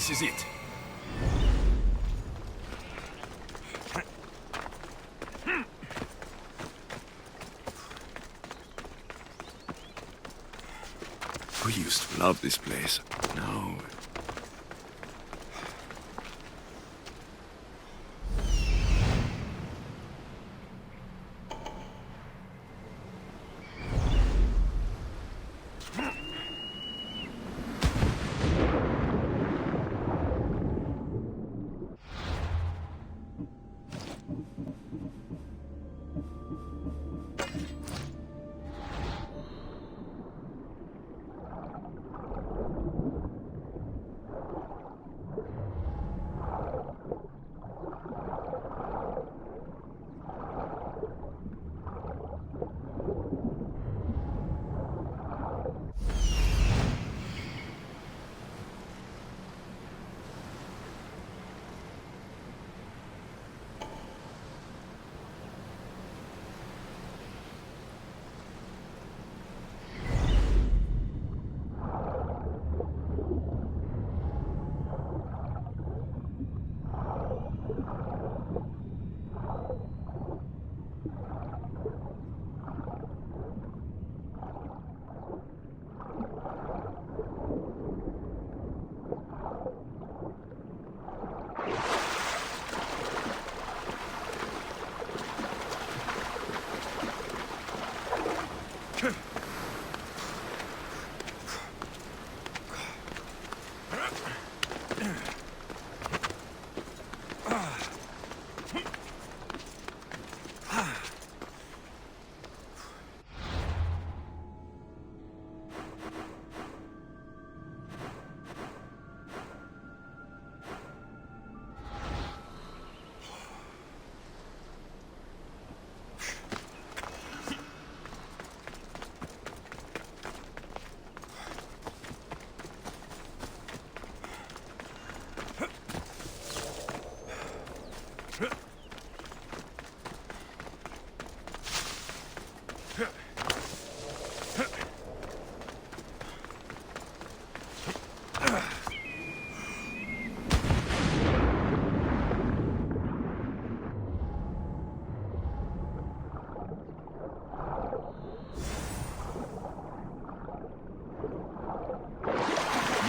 this is it. We used to love this place. Now...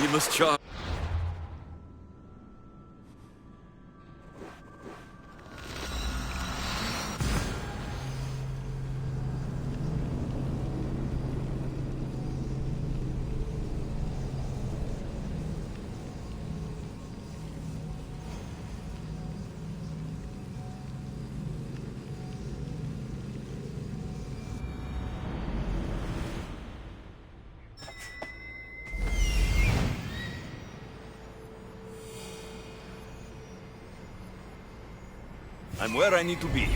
We must charge. I'm where I need to be.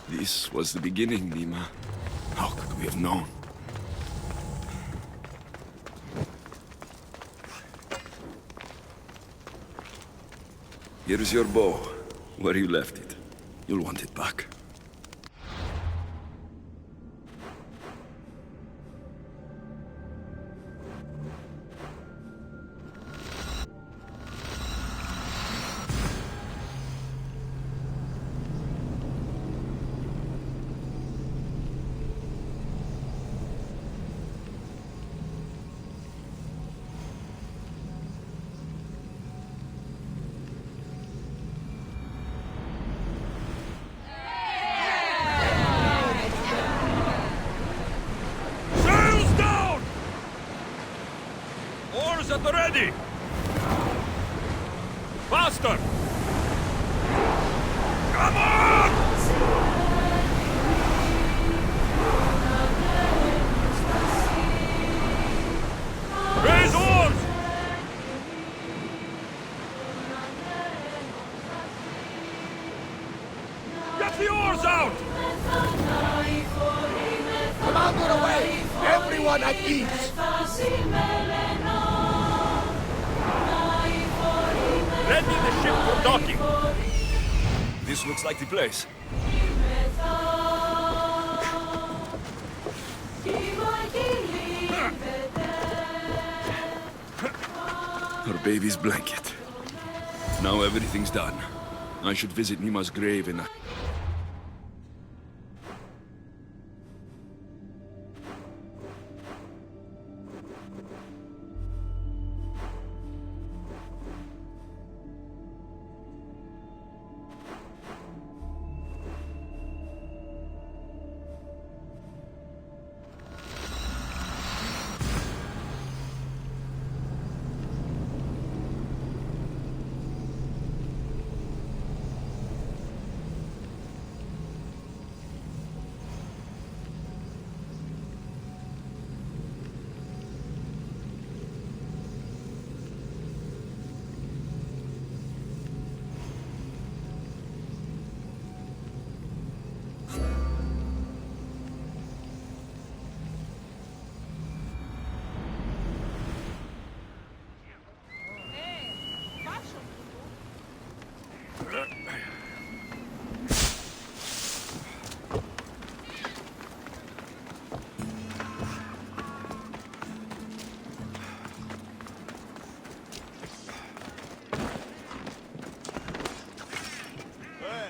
This was the beginning, Nima. How could we have known? Here's your bow. Where you left it. You'll want it back. At the ready! Faster! Come on! Raise oars! Get the oars out! Commander away! Everyone at ease! Ready the ship for docking. This looks like the place. Her baby's blanket. Now everything's done. I should visit Nima's grave in...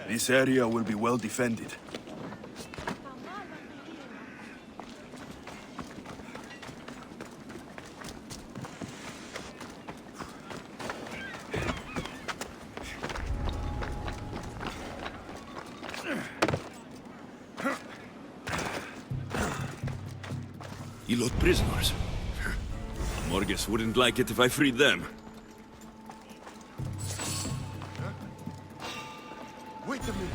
This area will be well defended. Elot prisoners. Morgus wouldn't like it if I freed them. Wait a minute.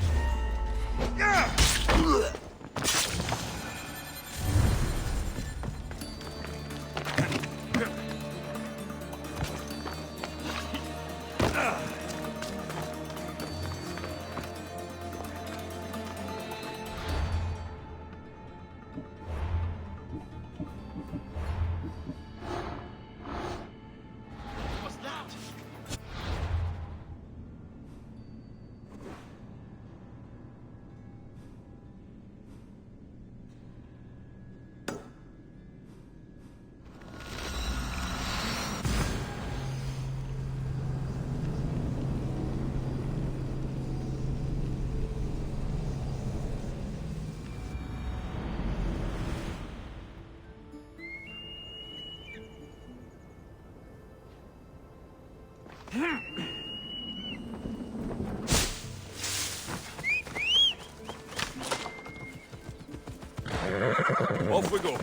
Off we go.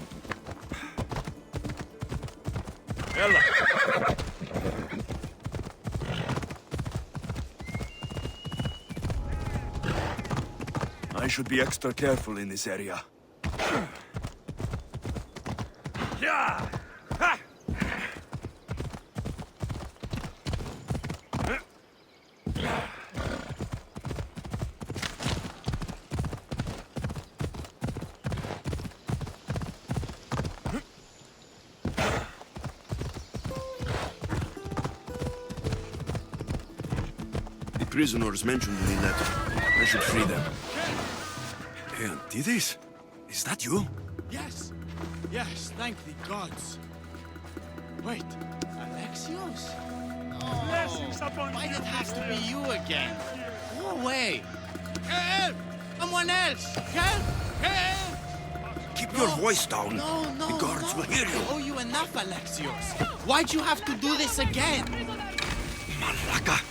Ella. I should be extra careful in this area. Yeah. Ha! Prisoners mentioned in the letter. I should free them. Hey, Antidis? Is that you? Yes. Yes, thank the gods. Wait, Alexios? Oh, why did it have to be you again? Go away. Help! Someone else! Help! Help! Keep your voice down. No, The guards will hear you. I owe you enough, Alexios. Why'd you have to do this again? Malaka.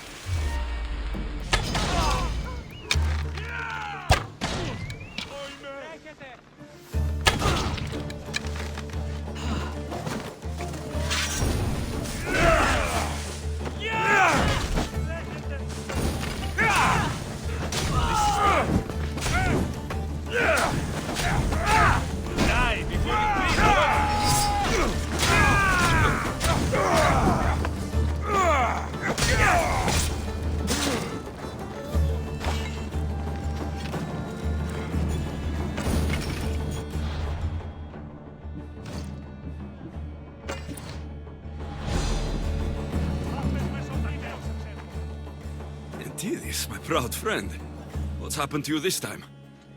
Antidis, my proud friend. What's happened to you this time?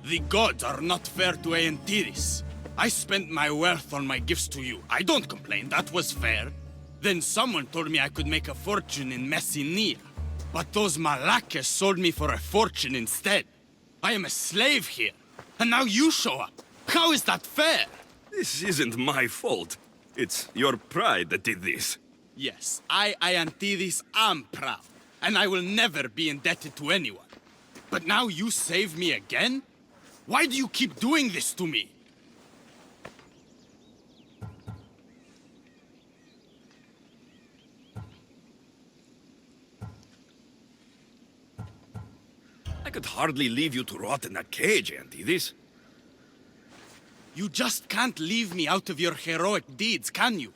The gods are not fair to Atlantis. I spent my wealth on my gifts to you. I don't complain, that was fair. Then someone told me I could make a fortune in Messenia. But those Malakas sold me for a fortune instead. I am a slave here, and now you show up. How is that fair? This isn't my fault. It's your pride that did this. Yes, I, Atlantis, am proud, and I will never be indebted to anyone. But now you save me again? Why do you keep doing this to me? I could hardly leave you to rot in that cage, Antidis. You just can't leave me out of your heroic deeds, can you?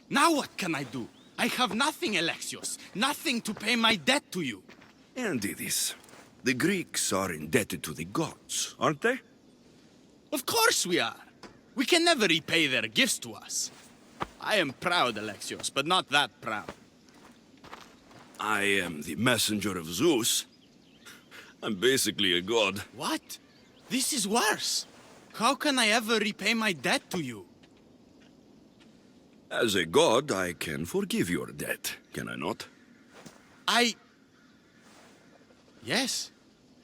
Now what can I do? I have nothing, Alexios. Nothing to pay my debt to you. Antidis, the Greeks are indebted to the gods, aren't they? Of course we are. We can never repay their gifts to us. I am proud, Alexios, but not that proud. I am the messenger of Zeus. I'm basically a god. What? This is worse. How can I ever repay my debt to you? As a god, I can forgive your debt, can I not? Yes,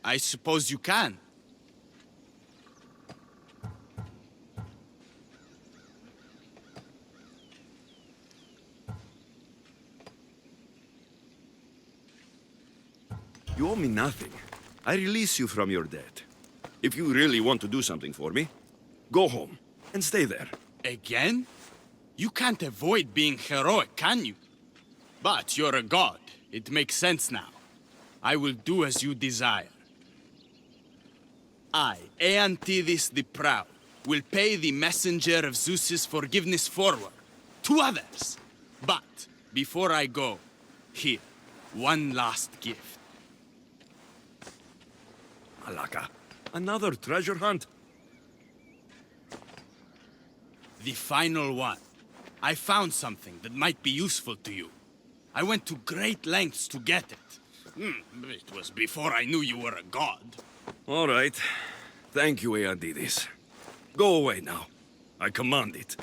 I suppose you can. You owe me nothing. I release you from your debt. If you really want to do something for me, go home and stay there. Again? You can't avoid being heroic, can you? But you're a god. It makes sense now. I will do as you desire. I, Aeantidis the Proud, will pay the messenger of Zeus's forgiveness forward to others. But before I go, here, one last gift. Alaka, another treasure hunt? The final one. I found something that might be useful to you. I went to great lengths to get it. It was before I knew you were a god. All right. Thank you, Aeantidis. Go away now. I command it.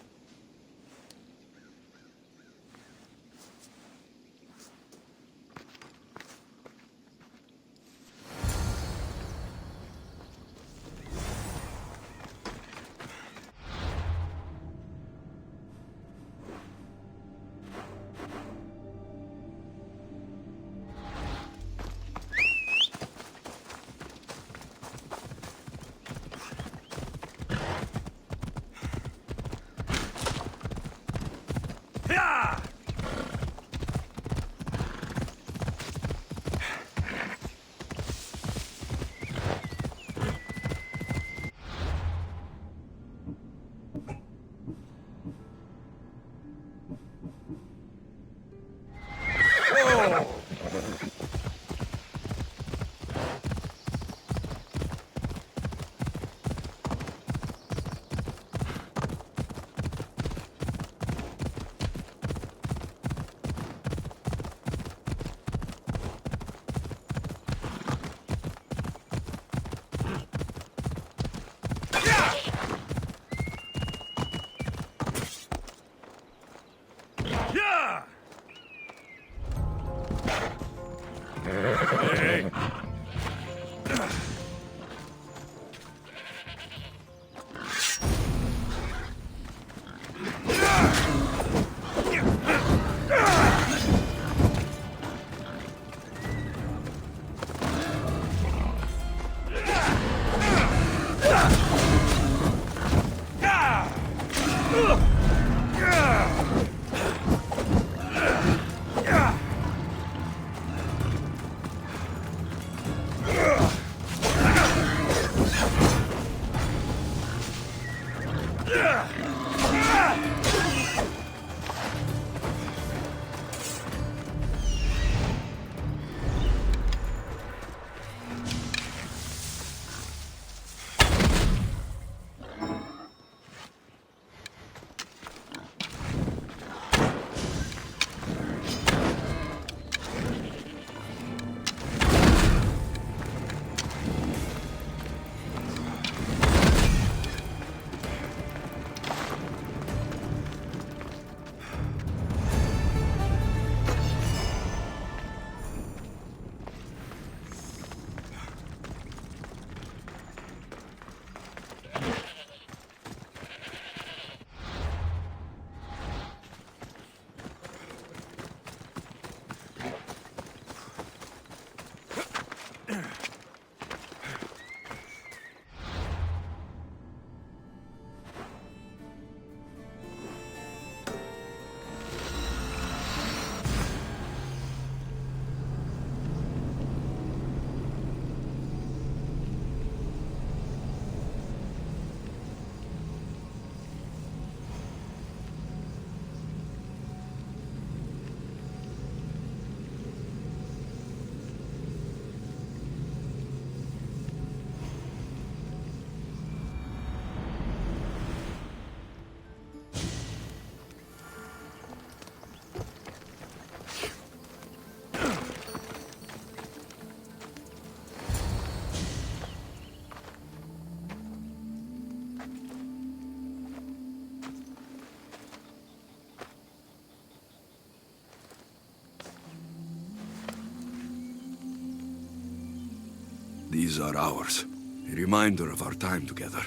These are ours. A reminder of our time together.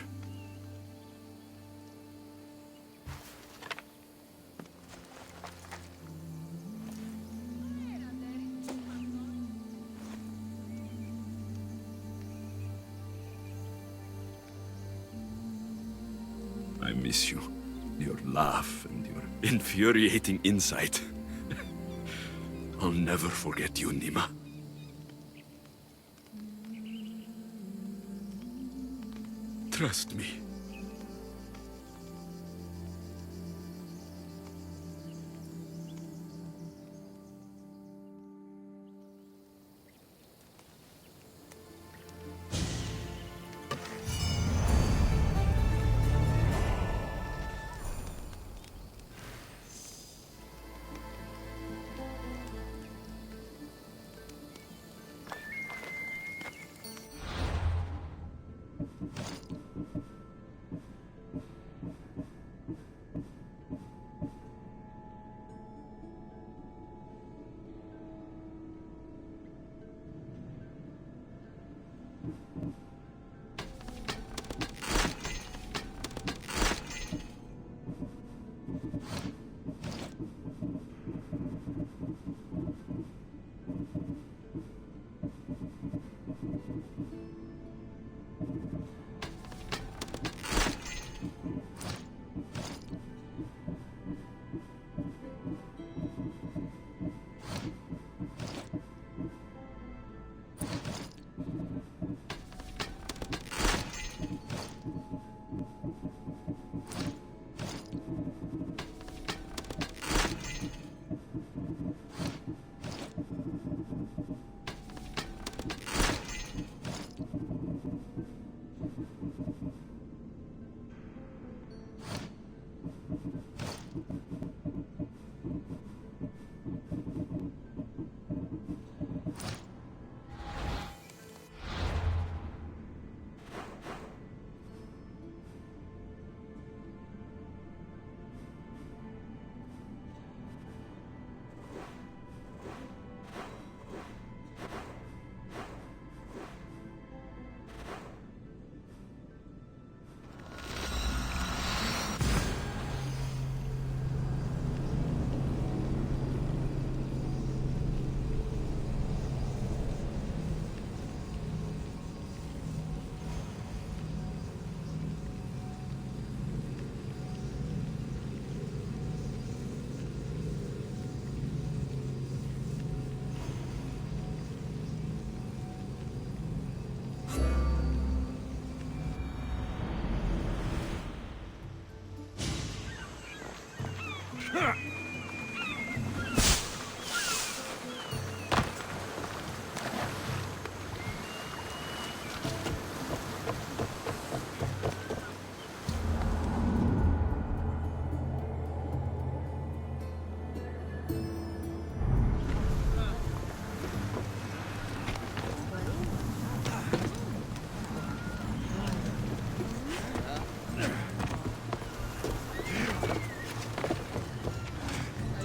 I miss you. Your laugh and your infuriating insight. I'll never forget you, Nima. Trust me.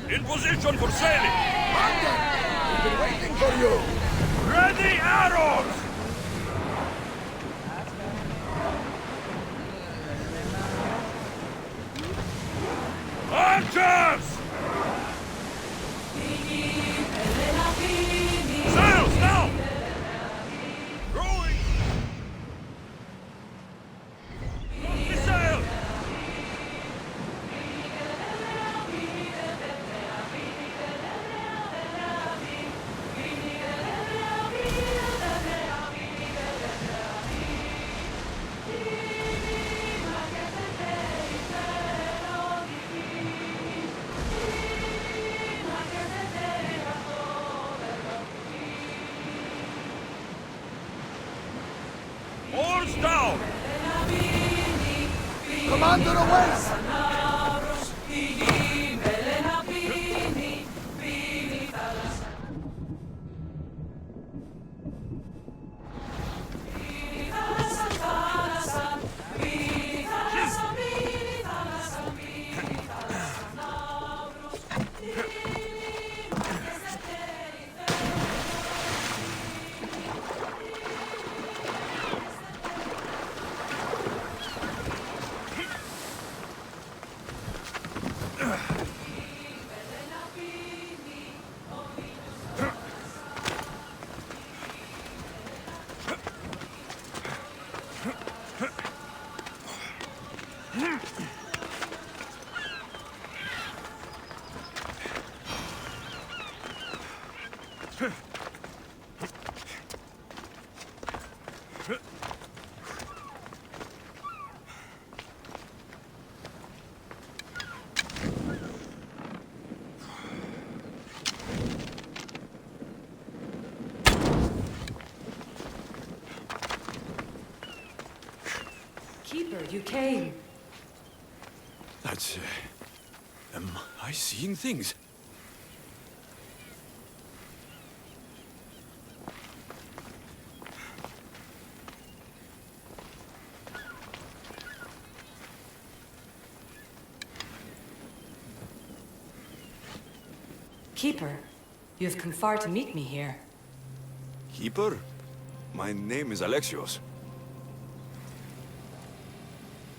In position for sailing! We've been waiting for you! Ready arrows! Archers! Sails now! Rowing! Sail! Oars down! Commander awaits! Keeper, you came. That's... am I seeing things? Keeper, you have come far to meet me here. Keeper? My name is Alexios.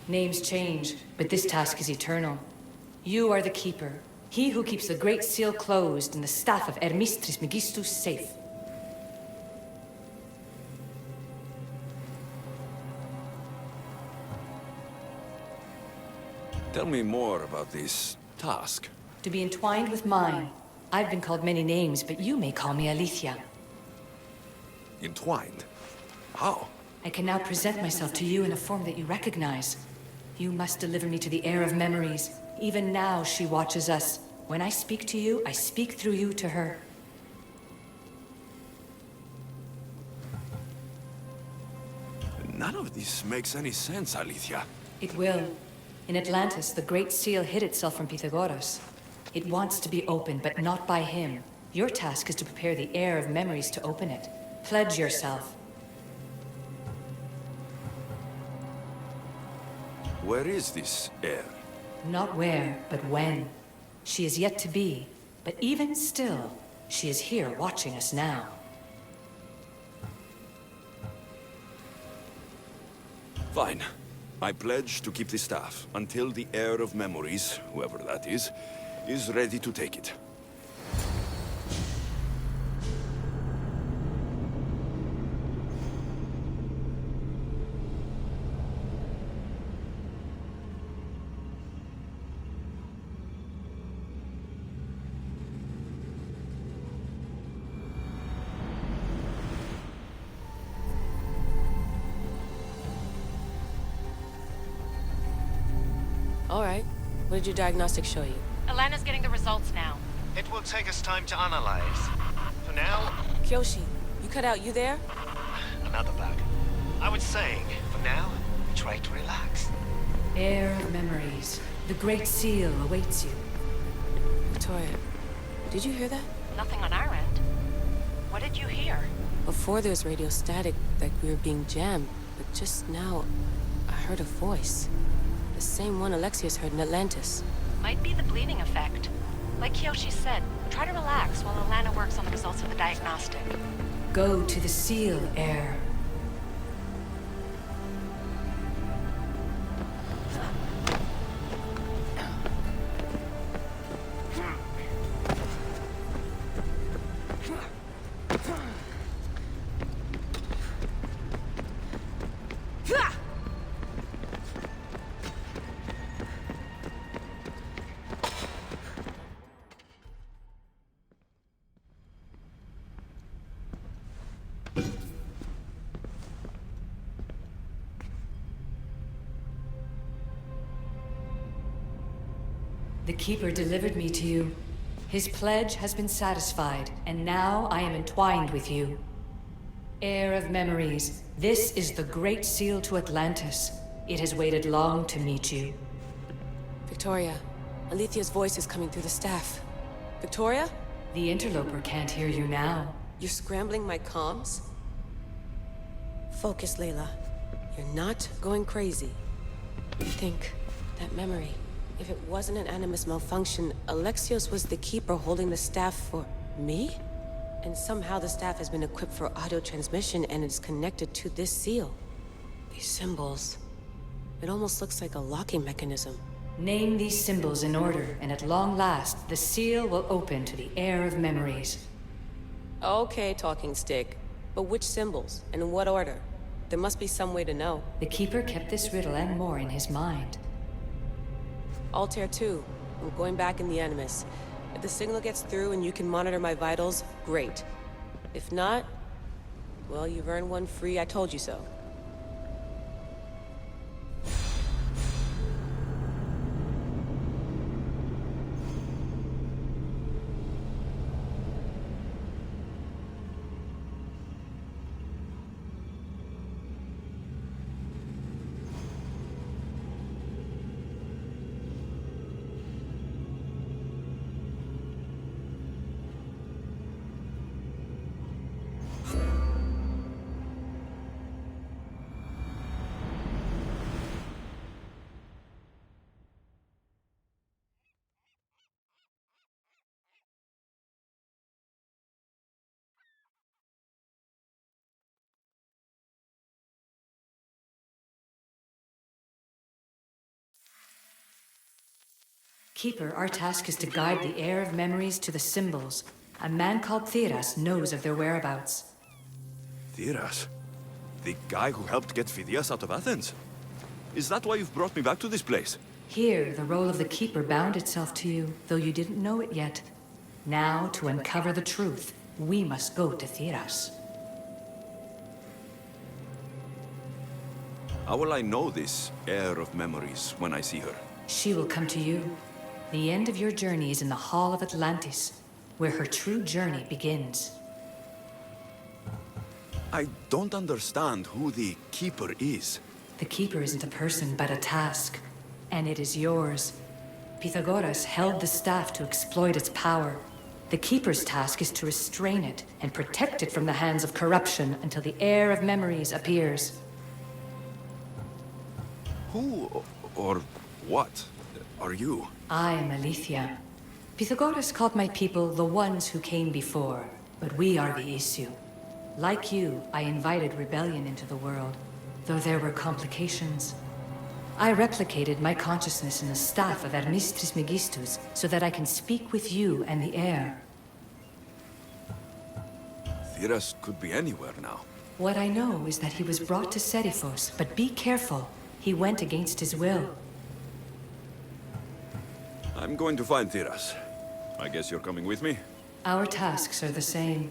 Names change, but this task is eternal. You are the Keeper, he who keeps the Great Seal closed and the staff of Hermes Trismegistus safe. Tell me more about this task. To be entwined with mine. I've been called many names, but you may call me Aletheia. Entwined? How? I can now present myself to you in a form that you recognize. You must deliver me to the heir of memories. Even now she watches us. When I speak to you, I speak through you to her. None of this makes any sense, Aletheia. It will. In Atlantis, the Great Seal hid itself from Pythagoras. It wants to be opened, but not by him. Your task is to prepare the heir of memories to open it. Pledge yourself. Where is this heir? Not where, but when. She is yet to be, but even still, she is here watching us now. Fine. I pledge to keep the staff until the heir of memories, whoever that is ready to take it. All right. What did your diagnostics show you? Alana's getting the results now. It will take us time to analyze. For now, Kyoshi, you cut out. You there? another bug. I was saying, for now, try to relax. Heir of memories. The Great Seal awaits you. Victoria, did you hear that? Nothing on our end. What did you hear? Before there was radio static, like we were being jammed. But just now, I heard a voice. The same one Alexios heard in Atlantis. Might be the bleeding effect. Like Kyoshi said, try to relax while Alana works on the results of the diagnostic. Go to the seal, heir. The Keeper delivered me to you. His pledge has been satisfied, and now I am entwined with you. Heir of memories, this is the Great Seal to Atlantis. It has waited long to meet you. Victoria, Aletheia's voice is coming through the staff. Victoria? The interloper can't hear you now. You're scrambling my comms? Focus, Layla. You're not going crazy. Think, that memory. If it wasn't an Animus malfunction, Alexios was the Keeper holding the staff for me? And somehow the staff has been equipped for audio transmission and it's connected to this seal. These symbols. It almost looks like a locking mechanism. Name these symbols in order, and at long last, the seal will open to the Heir of memories. Okay, talking stick. But which symbols? And in what order? There must be some way to know. The Keeper kept this riddle and more in his mind. Altair 2. I'm going back in the Animus. If the signal gets through and you can monitor my vitals, great. If not, well, you've earned one free I told you so. Keeper, our task is to guide the heir of memories to the symbols. A man called Theras knows of their whereabouts. Theras? The guy who helped get Phidias out of Athens? Is that why you've brought me back to this place? Here, the role of the Keeper bound itself to you, though you didn't know it yet. Now, to uncover the truth, we must go to Theras. How will I know this heir of memories when I see her? She will come to you. The end of your journey is in the Hall of Atlantis, where her true journey begins. I don't understand who the Keeper is. The Keeper isn't a person, but a task. And it is yours. Pythagoras held the staff to exploit its power. The Keeper's task is to restrain it and protect it from the hands of corruption until the heir of memories appears. Who or what are you? I am Aletheia. Pythagoras called my people the ones who came before, but we are the issue. Like you, I invited rebellion into the world, though there were complications. I replicated my consciousness in the staff of Hermes Trismegistus so that I can speak with you and the heir. Theras could be anywhere now. What I know is that he was brought to Seriphos, but be careful. He went against his will. I'm going to find Theras. I guess you're coming with me? Our tasks are the same.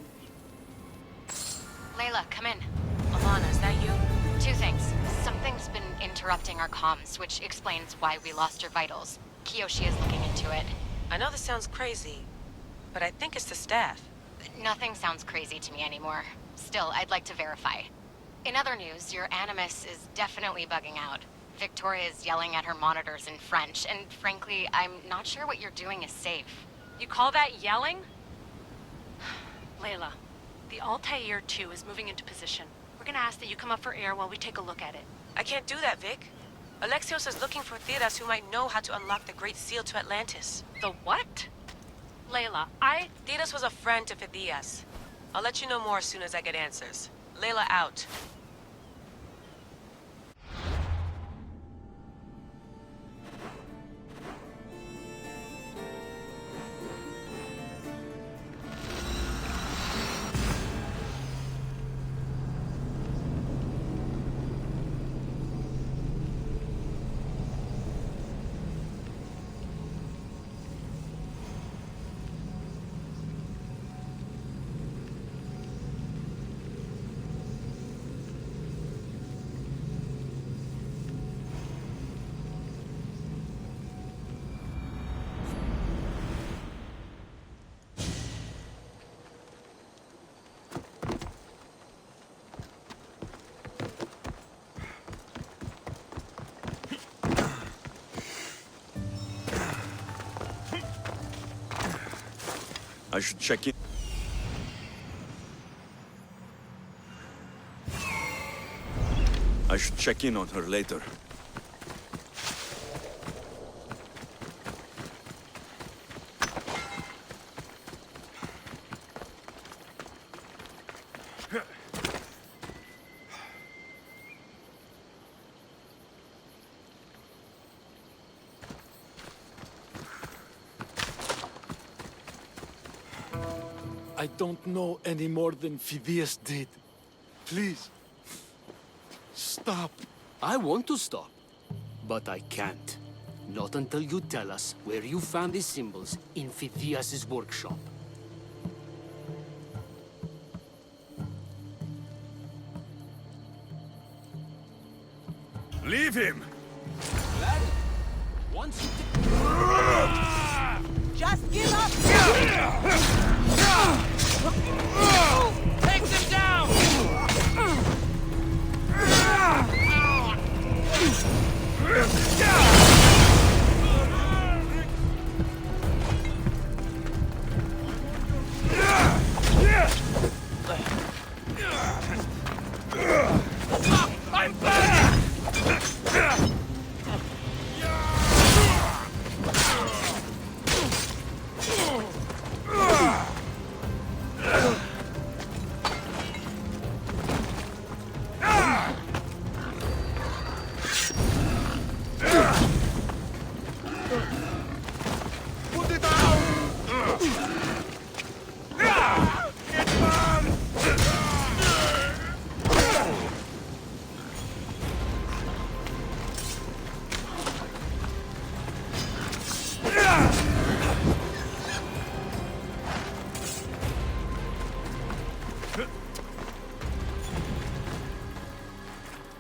Layla, come in. Alana, is that you? Two things. Something's been interrupting our comms, which explains why we lost your vitals. Kiyoshi is looking into it. I know this sounds crazy, but I think it's the staff. Nothing sounds crazy to me anymore. Still, I'd like to verify. In other news, your Animus is definitely bugging out. Victoria is yelling at her monitors in French, and frankly, I'm not sure what you're doing is safe. You call that yelling? Layla, the Altair 2 is moving into position. We're gonna ask that you come up for air while we take a look at it. I can't do that, Vic. Alexios is looking for Theras who might know how to unlock the Great Seal to Atlantis. The what? Layla, Theras was a friend to Phidias. I'll let you know more as soon as I get answers. Layla out. I should check in. I should check in on her later. I don't know any more than Phidias did. Please, stop. I want to stop, but I can't. Not until you tell us where you found these symbols in Phidias' workshop. Leave him! Lad, once you Just give up! Take them down! I'm back! Put it down!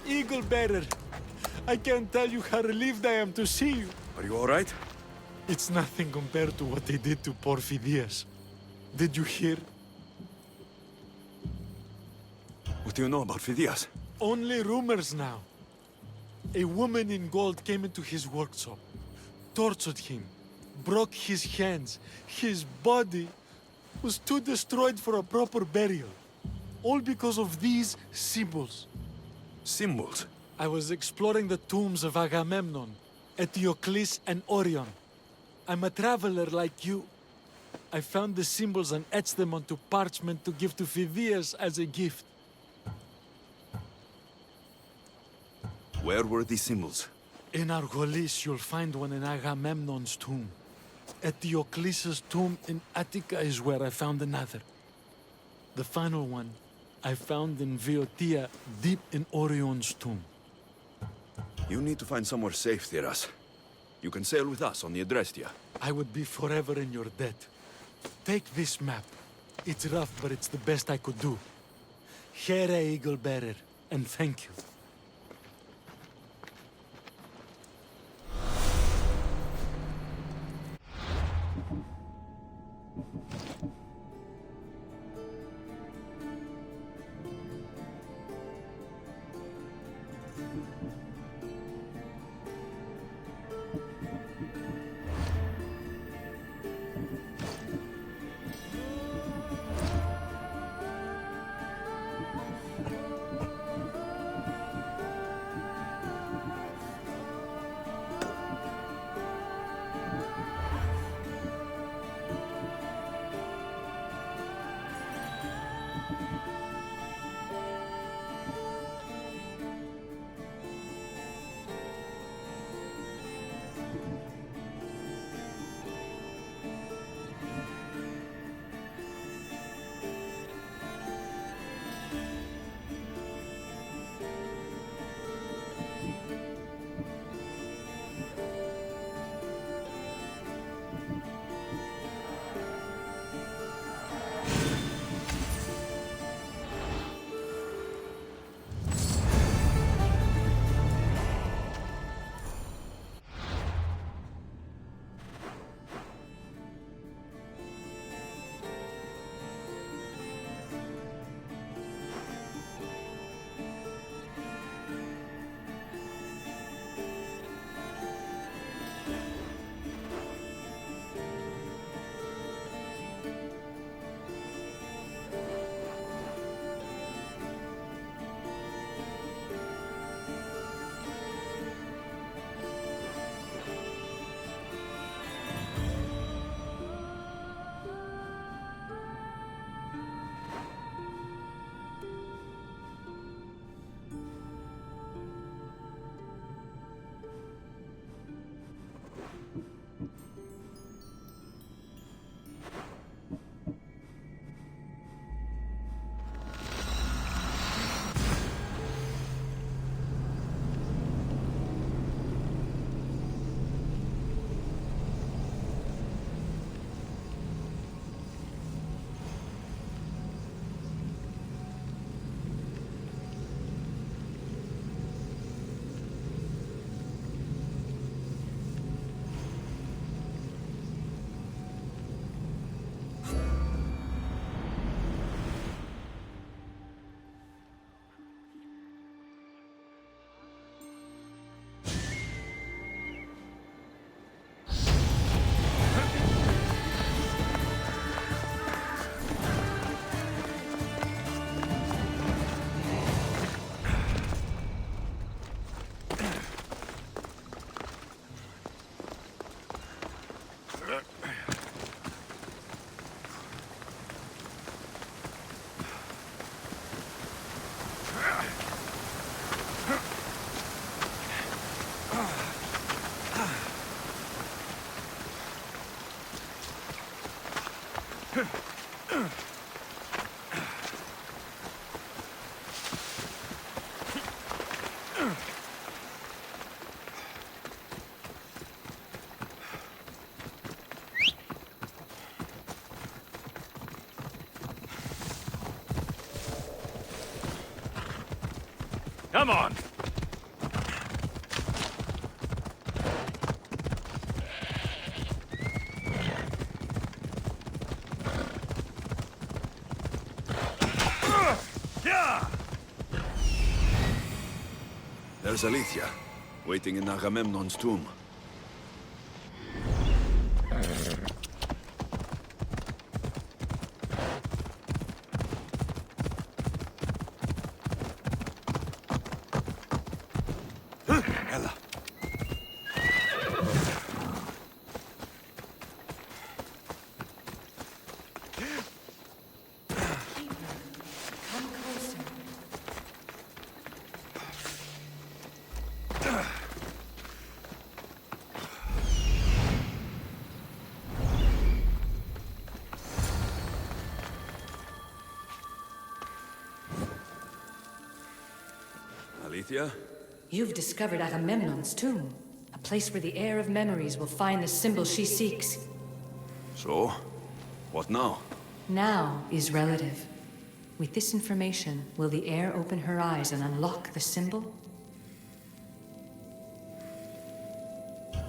Eagle Bearer, I can't tell you how relieved I am to see you. Are you all right? It's nothing compared to what they did to poor Phidias. Did you hear? What do you know about Phidias? Only rumors now. A woman in gold came into his workshop, tortured him, broke his hands. His body was too destroyed for a proper burial. All because of these symbols. Symbols? I was exploring the tombs of Agamemnon, Eteocles, and Orion. I'm a traveler like you. I found the symbols and etched them onto parchment to give to Phidias as a gift. Where were these symbols? In Argolis, you'll find one in Agamemnon's tomb. Eteocles' tomb in Attica is where I found another. The final one I found in Viotia, deep in Orion's tomb. You need to find somewhere safe, Tiras. You can sail with us on the Adrestia. I would be forever in your debt. Take this map. It's rough, but it's the best I could do. Here, Eagle Bearer, and thank you. Come on! There's Aletheia, waiting in Agamemnon's tomb. Ella. Aletheia? You've discovered Agamemnon's tomb, a place where the heir of memories will find the symbol she seeks. So, what now? Now is relative. With this information, will the heir open her eyes and unlock the symbol?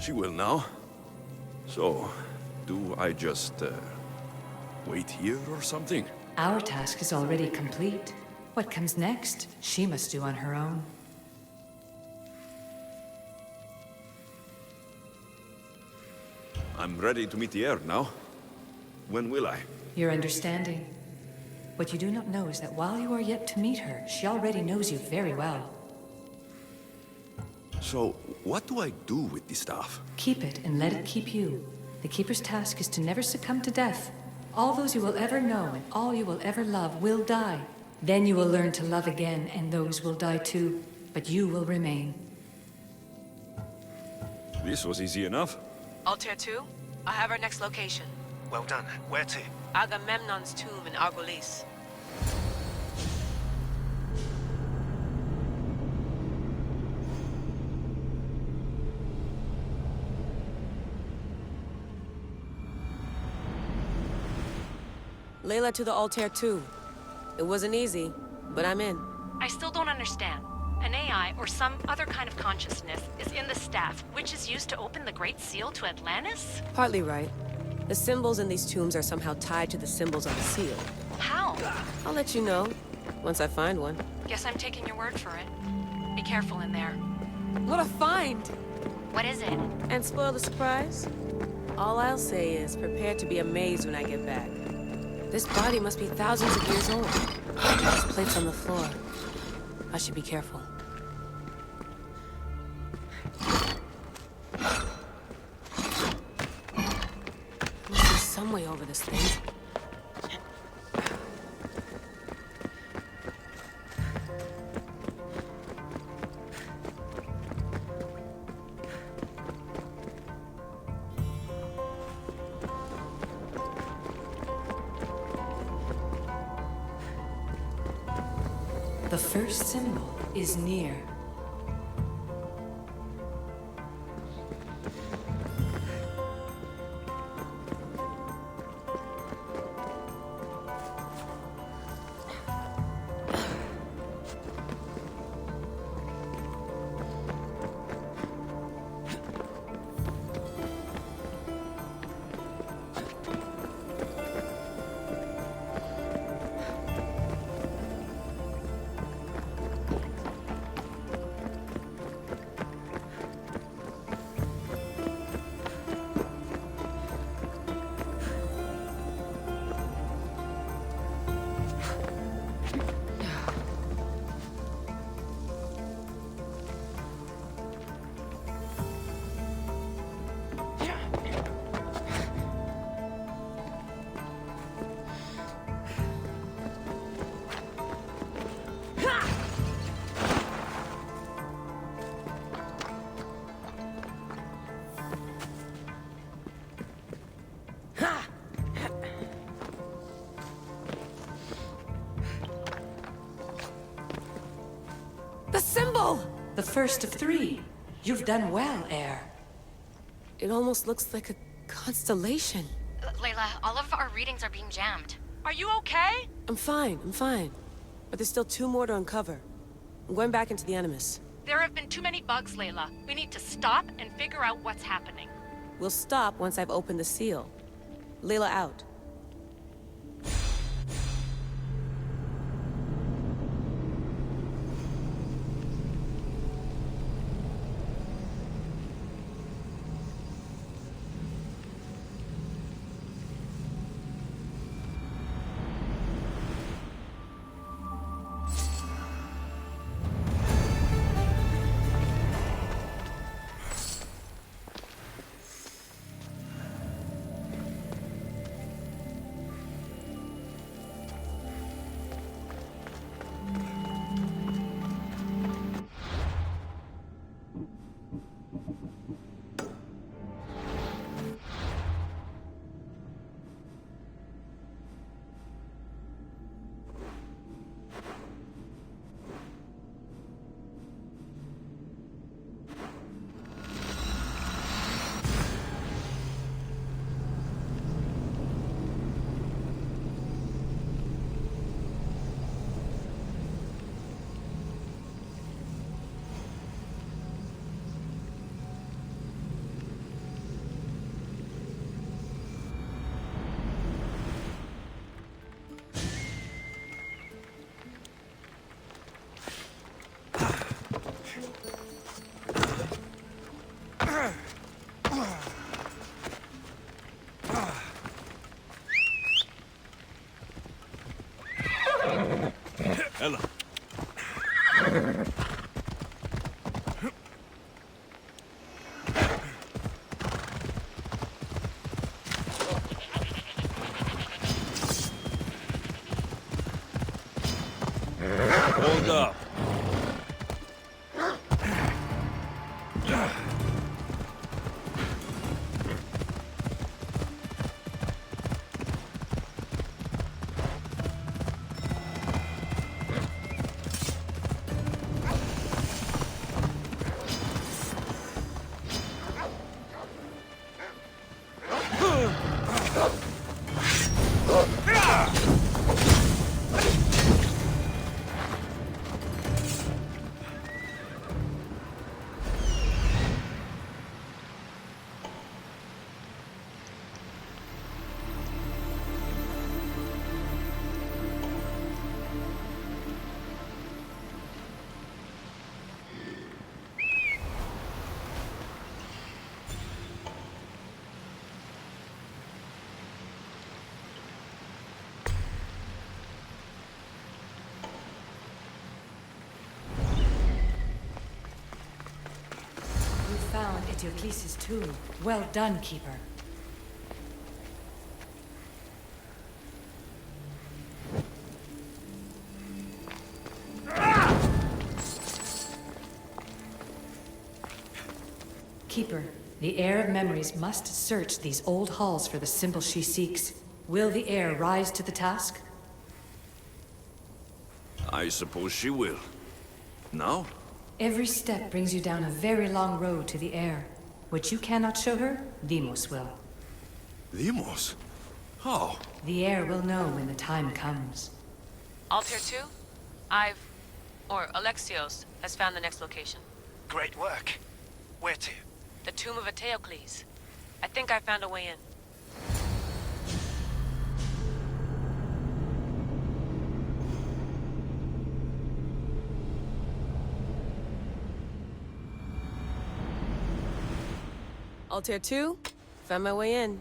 She will now. So, do I just, wait here or something? Our task is already complete. What comes next, she must do on her own. I'm ready to meet the heir now. When will I? Your understanding. What you do not know is that while you are yet to meet her, she already knows you very well. So, what do I do with the staff? Keep it and let it keep you. The Keeper's task is to never succumb to death. All those you will ever know and all you will ever love will die. Then you will learn to love again, and those will die too. But you will remain. This was easy enough. Altair 2, I have our next location. Well done. Where to? Agamemnon's tomb in Argolis. Layla to the Altair 2. It wasn't easy, but I'm in. I still don't understand. An AI or some other kind of consciousness is in the staff, which is used to open the Great Seal to Atlantis? Partly right. The symbols in these tombs are somehow tied to the symbols on the seal. How? I'll let you know, once I find one. Guess I'm taking your word for it. Be careful in there. What a find! What is it? And spoil the surprise? All I'll say is, prepare to be amazed when I get back. This body must be thousands of years old. There's plates on the floor. I should be careful. Must be some way over this thing. The first symbol is near. devil! The first of 3. You've done well, heir. It almost looks like a constellation. Layla, all of our readings are being jammed. Are you okay? I'm fine. But there's still 2 more to uncover. I'm going back into the Animus. There have been too many bugs, Layla. We need to stop and figure out what's happening. We'll stop once I've opened the seal. Layla out. Ella. Hold up. Found Eteocles' tomb. Well done, Keeper. Keeper, the heir of memories must search these old halls for the symbol she seeks. Will the heir rise to the task? I suppose she will. Now? Every step brings you down a very long road to the heir. What you cannot show her, Deimos will. Deimos? How? The heir will know when the time comes. Altair 2? Alexios has found the next location. Great work. Where to? The tomb of Eteocles. I think I found a way in. Altair 2, found my way in.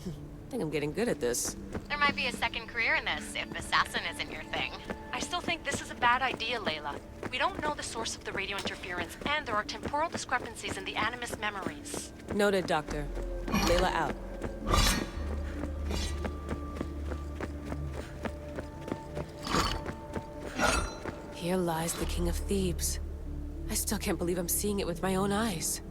I think I'm getting good at this. There might be a second career in this if assassin isn't your thing. I still think this is a bad idea, Layla. We don't know the source of the radio interference, and there are temporal discrepancies in the Animus memories. Noted, Doctor. Layla out. Here lies the King of Thebes. I still can't believe I'm seeing it with my own eyes.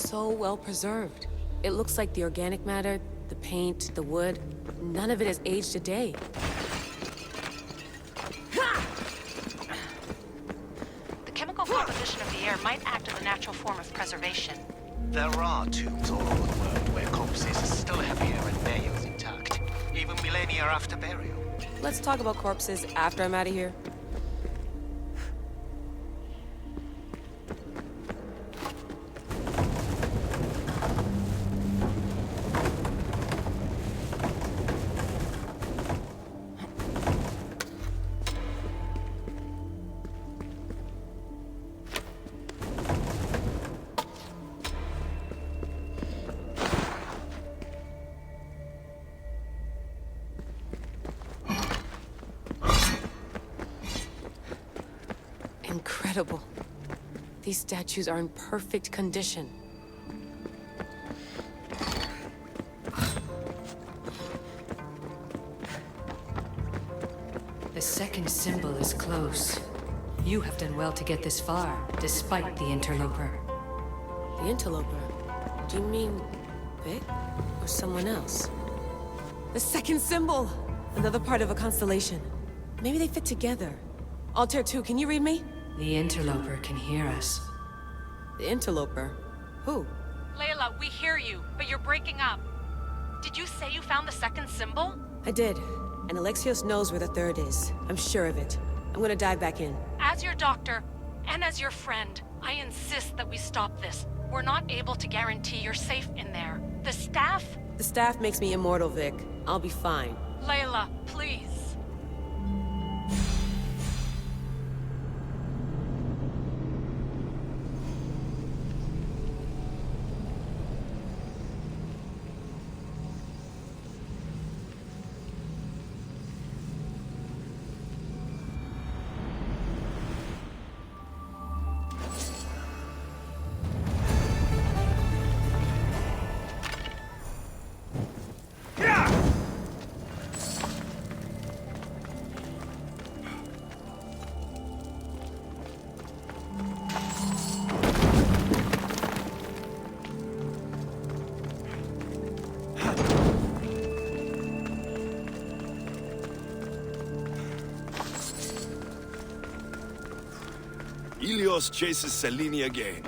so well preserved. It looks like the organic matter, the paint, the wood, none of it has aged a day. The chemical composition of the air might act as a natural form of preservation. There are tombs all over the world where corpses are still heavier and burials intact, even millennia after burial. Let's talk about corpses after I'm out of here. Incredible. These statues are in perfect condition. The second symbol is close. You have done well to get this far, despite the interloper. The interloper? Do you mean Vic? Or someone else? The second symbol! Another part of a constellation. Maybe they fit together. Altair 2, can you read me? The interloper can hear us. The interloper? Who? Layla, we hear you, but you're breaking up. Did you say you found the second symbol? I did. And Alexios knows where the third is. I'm sure of it. I'm gonna dive back in. As your doctor, and as your friend, I insist that we stop this. We're not able to guarantee you're safe in there. The staff? The staff makes me immortal, Vic. I'll be fine. Layla, please. Helios chases Selene again.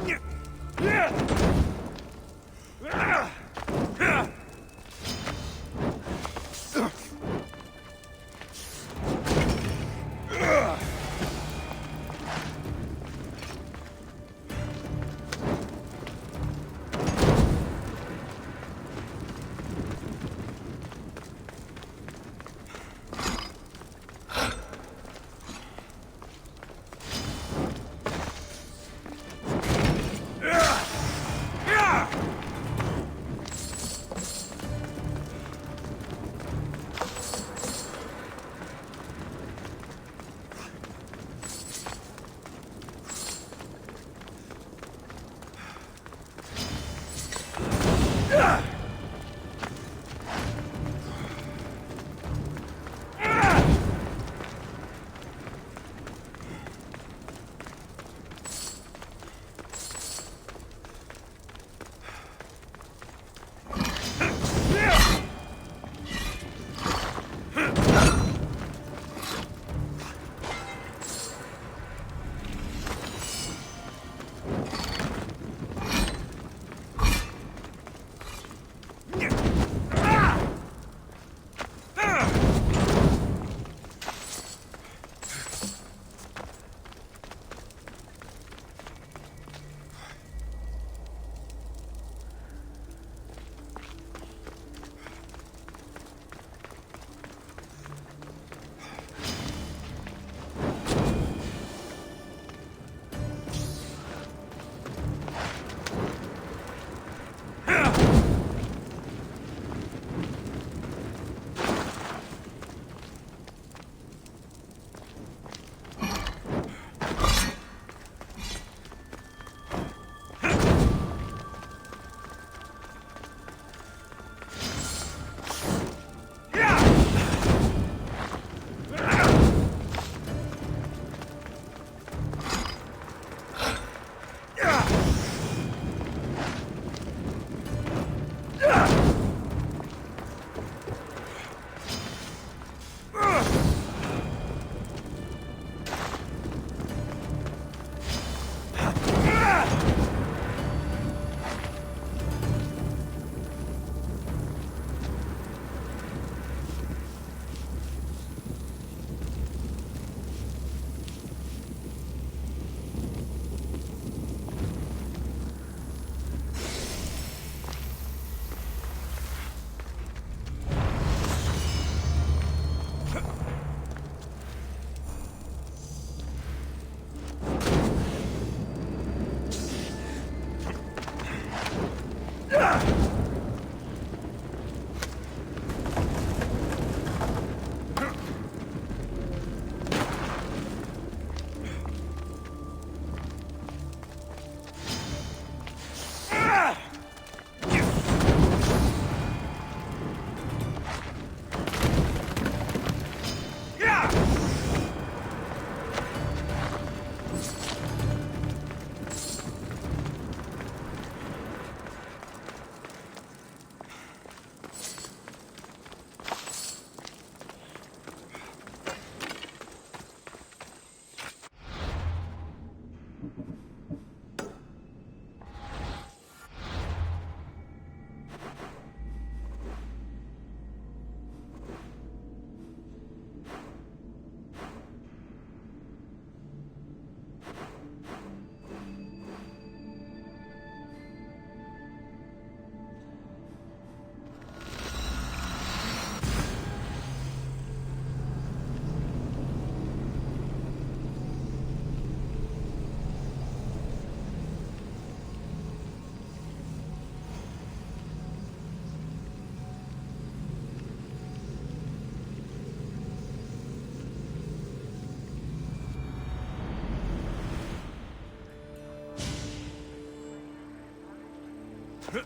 Right.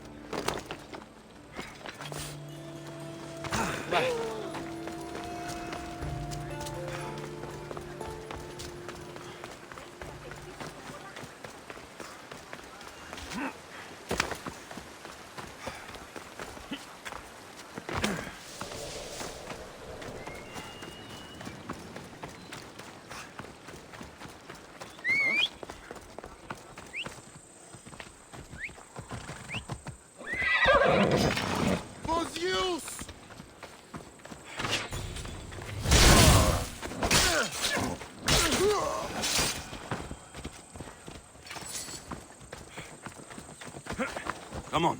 Come on.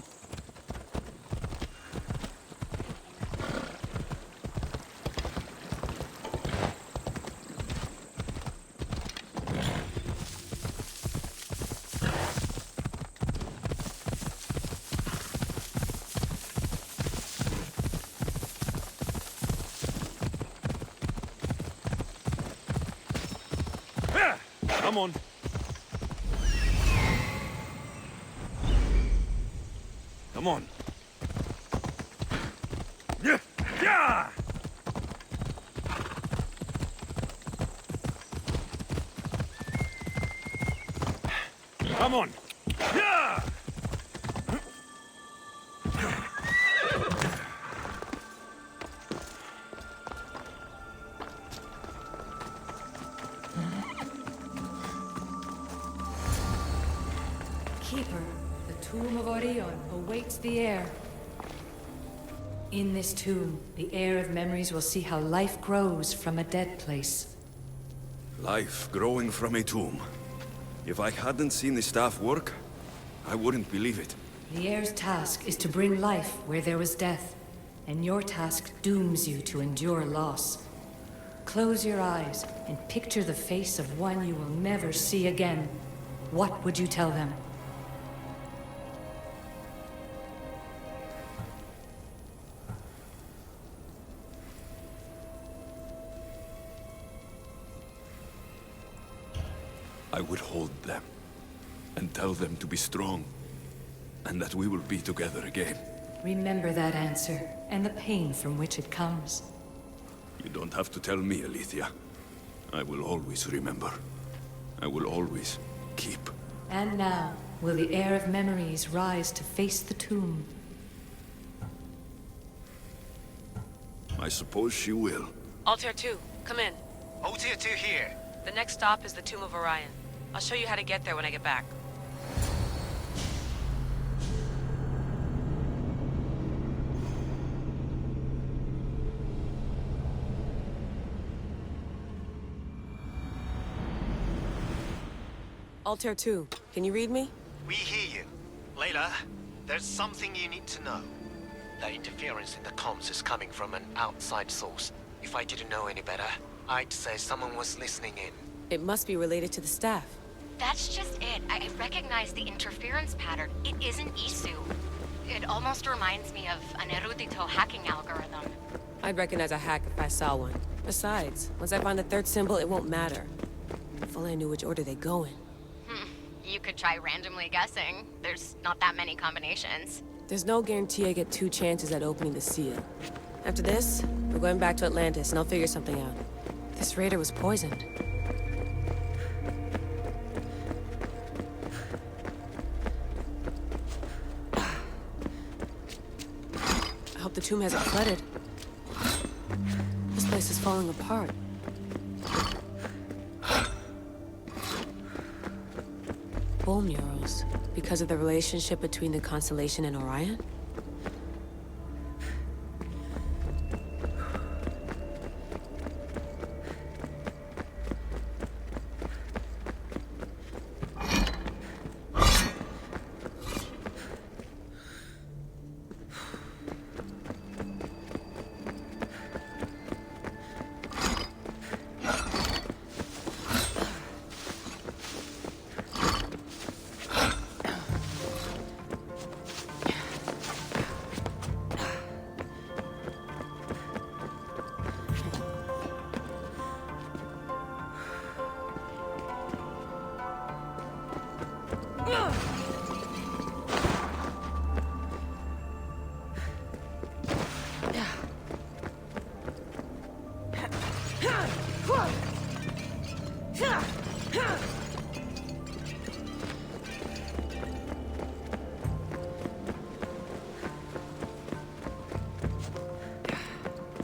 Come on. Come on. Yeah! Yeah! Come on. Yeah! Keeper, the tomb of Orion awaits the heir. In this tomb, the heir of memories will see how life grows from a dead place. Life growing from a tomb. If I hadn't seen the staff work, I wouldn't believe it. The heir's task is to bring life where there was death, and your task dooms you to endure loss. Close your eyes and picture the face of one you will never see again. What would you tell them? I would hold them and tell them to be strong and that we will be together again. Remember that answer and the pain from which it comes. You don't have to tell me, Alethea. I will always remember. I will always keep. And now, will the heir of memories rise to face the tomb? I suppose she will. Altair 2, come in. Altair 2 here. The next stop is the Tomb of Orion. I'll show you how to get there when I get back. Altair 2, can you read me? We hear you. Layla, there's something you need to know. The interference in the comms is coming from an outside source. If I didn't know any better, I'd say someone was listening in. It must be related to the staff. That's just it. I recognize the interference pattern. It isn't Isu. It almost reminds me of an erudito hacking algorithm. I'd recognize a hack if I saw one. Besides, once I find the third symbol, it won't matter. If only I knew which order they go in. You could try randomly guessing. There's not that many combinations. There's no guarantee I get 2 chances at opening the seal. After this, we're going back to Atlantis and I'll figure something out. This raider was poisoned. I hope the tomb hasn't flooded. This place is falling apart. Bull murals, because of the relationship between the constellation and Orion?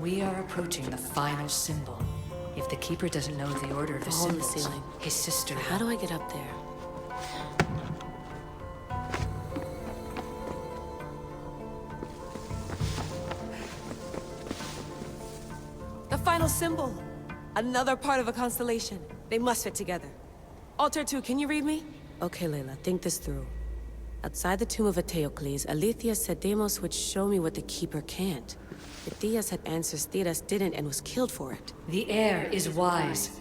We are approaching the final symbol. If the Keeper doesn't know the order of the Hole in the symbols, ceiling. his sister How do I get up there? The final symbol! Another part of a constellation. They must fit together. Alter 2, can you read me? Okay, Layla, think this through. Outside the tomb of Eteocles, Alethea said Deimos would show me what the Keeper can't. But Theas had answers Theras didn't and was killed for it. The heir is wise.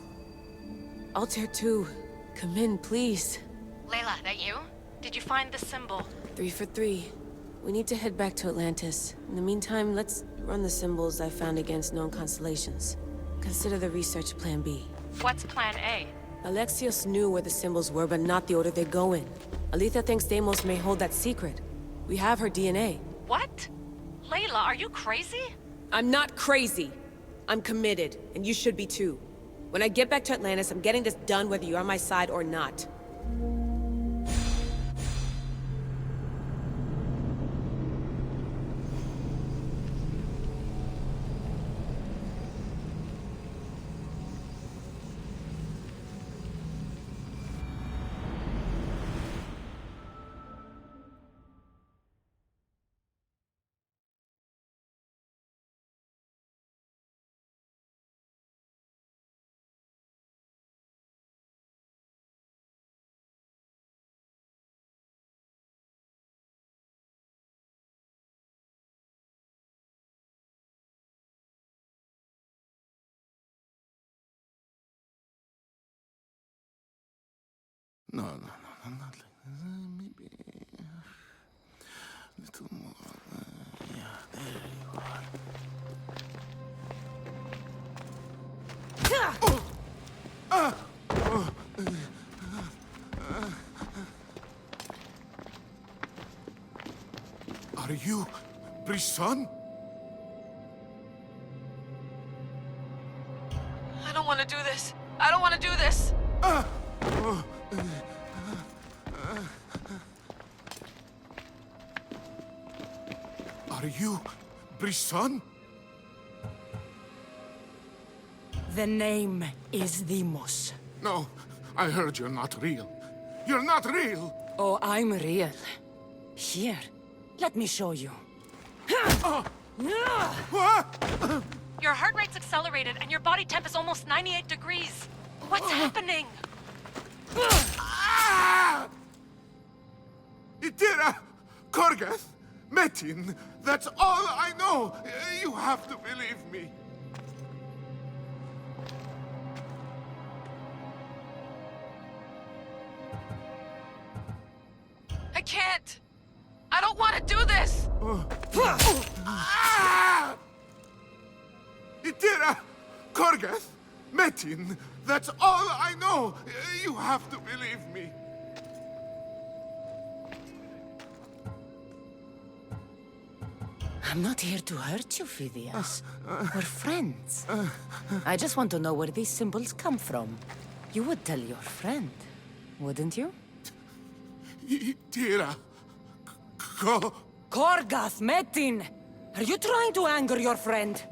Alter 2, come in, please. Layla, that you? Did you find the symbol? 3 for 3. We need to head back to Atlantis. In the meantime, let's run the symbols I found against known constellations. Consider the research plan B. What's plan A? Alexios knew where the symbols were, but not the order they go in. Aletha thinks Deimos may hold that secret. We have her DNA. What? Layla, are you crazy? I'm not crazy. I'm committed, and you should be too. When I get back to Atlantis, I'm getting this done whether you're on my side or not. No, not like this. Maybe a little more. Yeah, there you are. Are you Brisson? I don't want to do this. I don't want to do this. Are you Brisson? The name is Deimos. No, I heard you're not real. You're not real! Oh, I'm real. Here, let me show you. What? Your heart rate's accelerated and your body temp is almost 98 degrees. What's happening? Itira! Korgath! Metin! That's all I know! You have to believe me. I can't. I don't want to do this. Itira! Korgath! Metin! That's all I know! You have to believe me. I'm not here to hurt you, Phidias. We're friends. I just want to know where these symbols come from. You would tell your friend, wouldn't you? Itira! Korgath, Metin! Are you trying to anger your friend?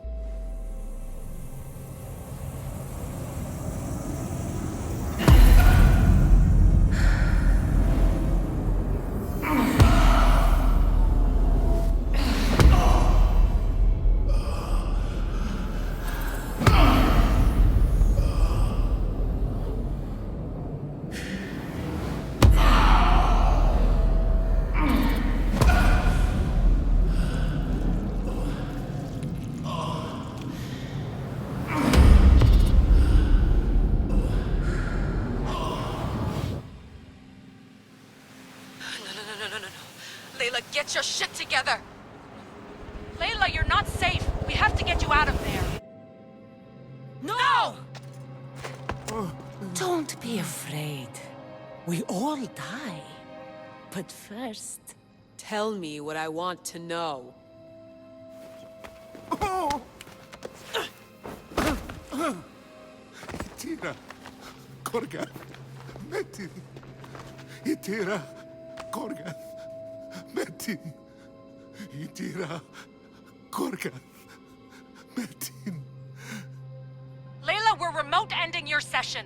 Get your shit together! Layla, you're not safe. We have to get you out of there. No! Don't be afraid. We all die. But first... Tell me what I want to know. Itira! Korgath, Metin, Itira, Korgath, Metin, Itira, Korgath, Metin. Layla, we're remote ending your session.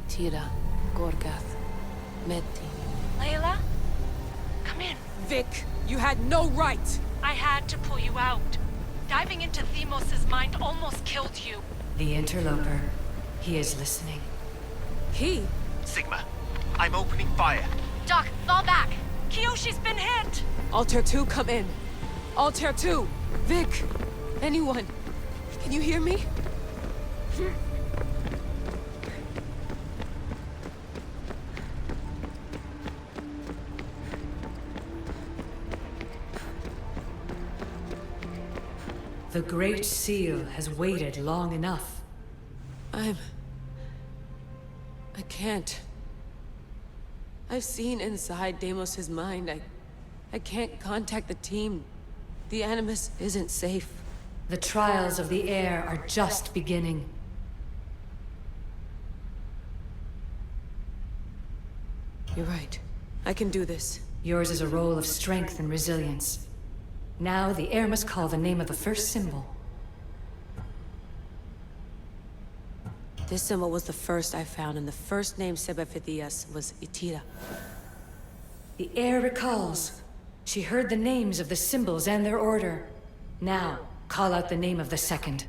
Itira, Korgath, Metin. Layla? Come in. Vic, you had no right! I had to pull you out. Diving into Themos' mind almost killed you. The interloper. He is listening. He? Sigma, I'm opening fire. Doc, fall back. Kiyoshi's been hit. Altair 2, come in. Altair 2! Vic! Anyone? Can you hear me? The Great Seal has waited long enough. I can't. I've seen inside Deimos' mind. I can't contact the team. The Animus isn't safe. The trials of the air are just beginning. You're right. I can do this. Yours is a role of strength and resilience. Now the air must call the name of the first symbol. This symbol was the first I found, and the first name Sebephidias was Itira. The air recalls. She heard the names of the symbols and their order. Now, call out the name of the second.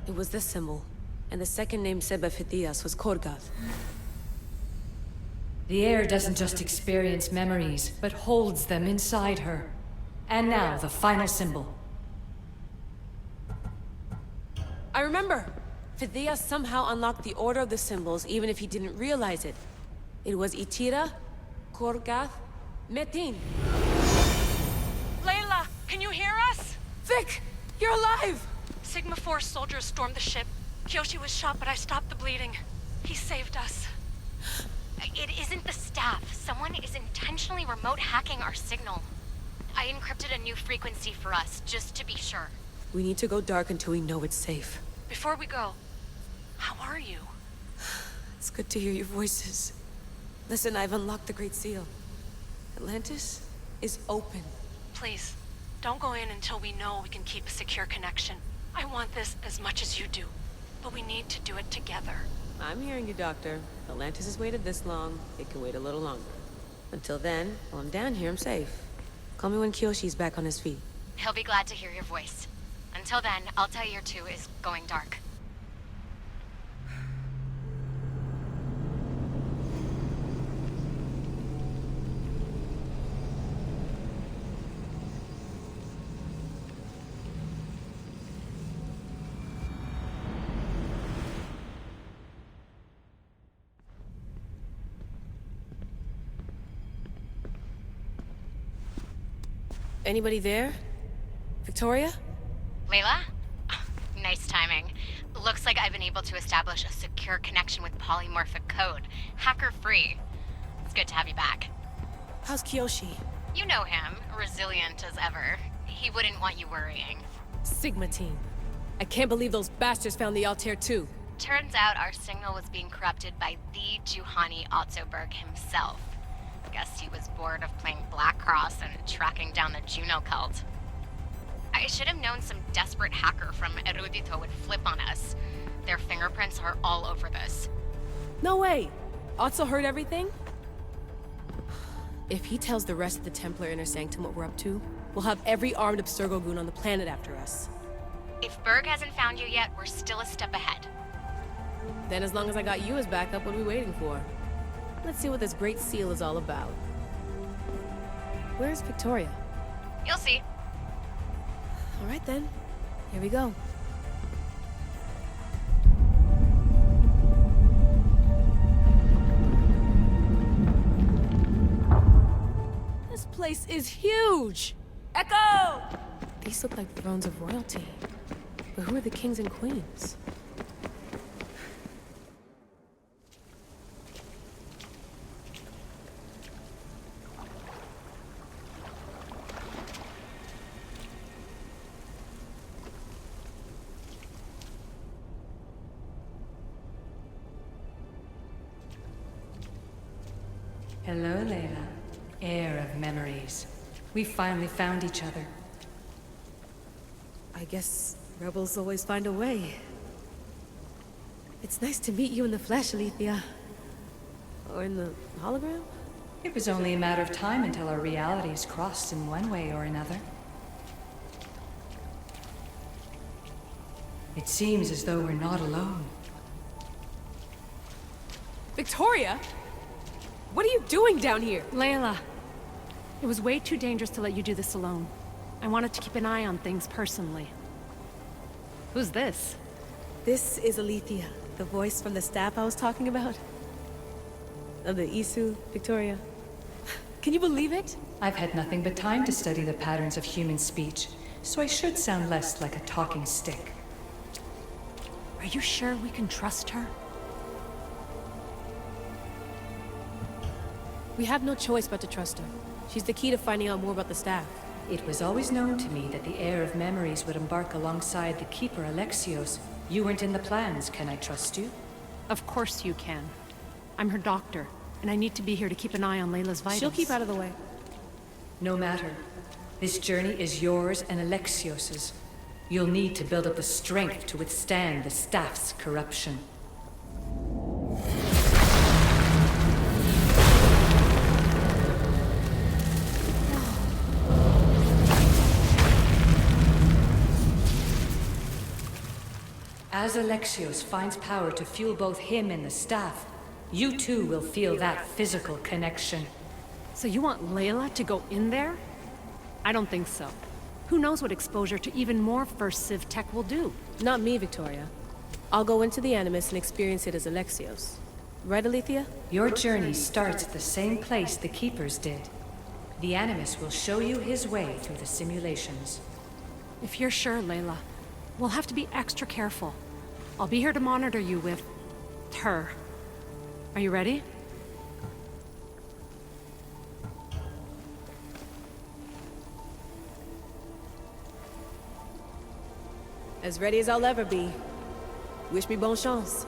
It was this symbol, and the second name Sebephidias was Korgath. The air doesn't just experience memories, but holds them inside her. And now, the final symbol. I remember! Phidias somehow unlocked the order of the symbols, even if he didn't realize it. It was Itira, Korgath, Metin. Layla, can you hear us? Vic! You're alive! Sigma 4 soldiers stormed the ship. Kiyoshi was shot, but I stopped the bleeding. He saved us. It isn't the staff. Someone is intentionally remote hacking our signal. I encrypted a new frequency for us, just to be sure. We need to go dark until we know it's safe. Before we go, how are you? It's good to hear your voices. Listen, I've unlocked the Great Seal. Atlantis is open. Please, don't go in until we know we can keep a secure connection. I want this as much as you do, but we need to do it together. I'm hearing you, Doctor. Atlantis has waited this long. It can wait a little longer. Until then, while I'm down here, I'm safe. Call me when Kiyoshi's back on his feet. He'll be glad to hear your voice. Until then, Altair 2 is going dark. Anybody there? Victoria? Layla? Nice timing. Looks like I've been able to establish a secure connection with polymorphic code. Hacker-free. It's good to have you back. How's Kiyoshi? You know him. Resilient as ever. He wouldn't want you worrying. Sigma team. I can't believe those bastards found the Altair 2. Turns out our signal was being corrupted by the Juhani Ottoberg himself. Guess he was bored of playing Black Cross and tracking down the Juno cult. I should have known some desperate hacker from Erudito would flip on us. Their fingerprints are all over this. No way! Otso heard everything? If he tells the rest of the Templar Inner Sanctum what we're up to, we'll have every armed Abstergo goon on the planet after us. If Berg hasn't found you yet, we're still a step ahead. Then as long as I got you as backup, what are we waiting for? Let's see what this Great Seal is all about. Where's Victoria? You'll see. All right then. Here we go. place is huge! Echo! These look like thrones of royalty. But who are the kings and queens? Hello, Layla. Heir of memories. We finally found each other. I guess rebels always find a way. It's nice to meet you in the flesh, Alethea. Or in the hologram? It was only a matter of time until our realities crossed in one way or another. It seems as though we're not alone. Victoria? What are you doing down here? Layla, it was way too dangerous to let you do this alone. I wanted to keep an eye on things personally. Who's this? This is Alethea, the voice from the staff I was talking about. Of the Isu, Victoria. Can you believe it? I've had nothing but time to study the patterns of human speech, so I should sound less like a talking stick. Are you sure we can trust her? We have no choice but to trust her. She's the key to finding out more about the staff. It was always known to me that the heir of memories would embark alongside the keeper Alexios. You weren't in the plans. Can I trust you? Of course you can. I'm her doctor, and I need to be here to keep an eye on Layla's vitals. She'll keep out of the way. No matter. This journey is yours and Alexios's. You'll need to build up the strength to withstand the staff's corruption. As Alexios finds power to fuel both him and the staff, you too will feel that physical connection. So you want Layla to go in there? I don't think so. Who knows what exposure to even more First Civ tech will do? Not me, Victoria. I'll go into the Animus and experience it as Alexios. Right, Alethea? Your journey starts at the same place the Keepers did. The Animus will show you his way through the simulations. If you're sure, Layla, we'll have to be extra careful. I'll be here to monitor you with her. Are you ready? As ready as I'll ever be. Wish me bonne chance.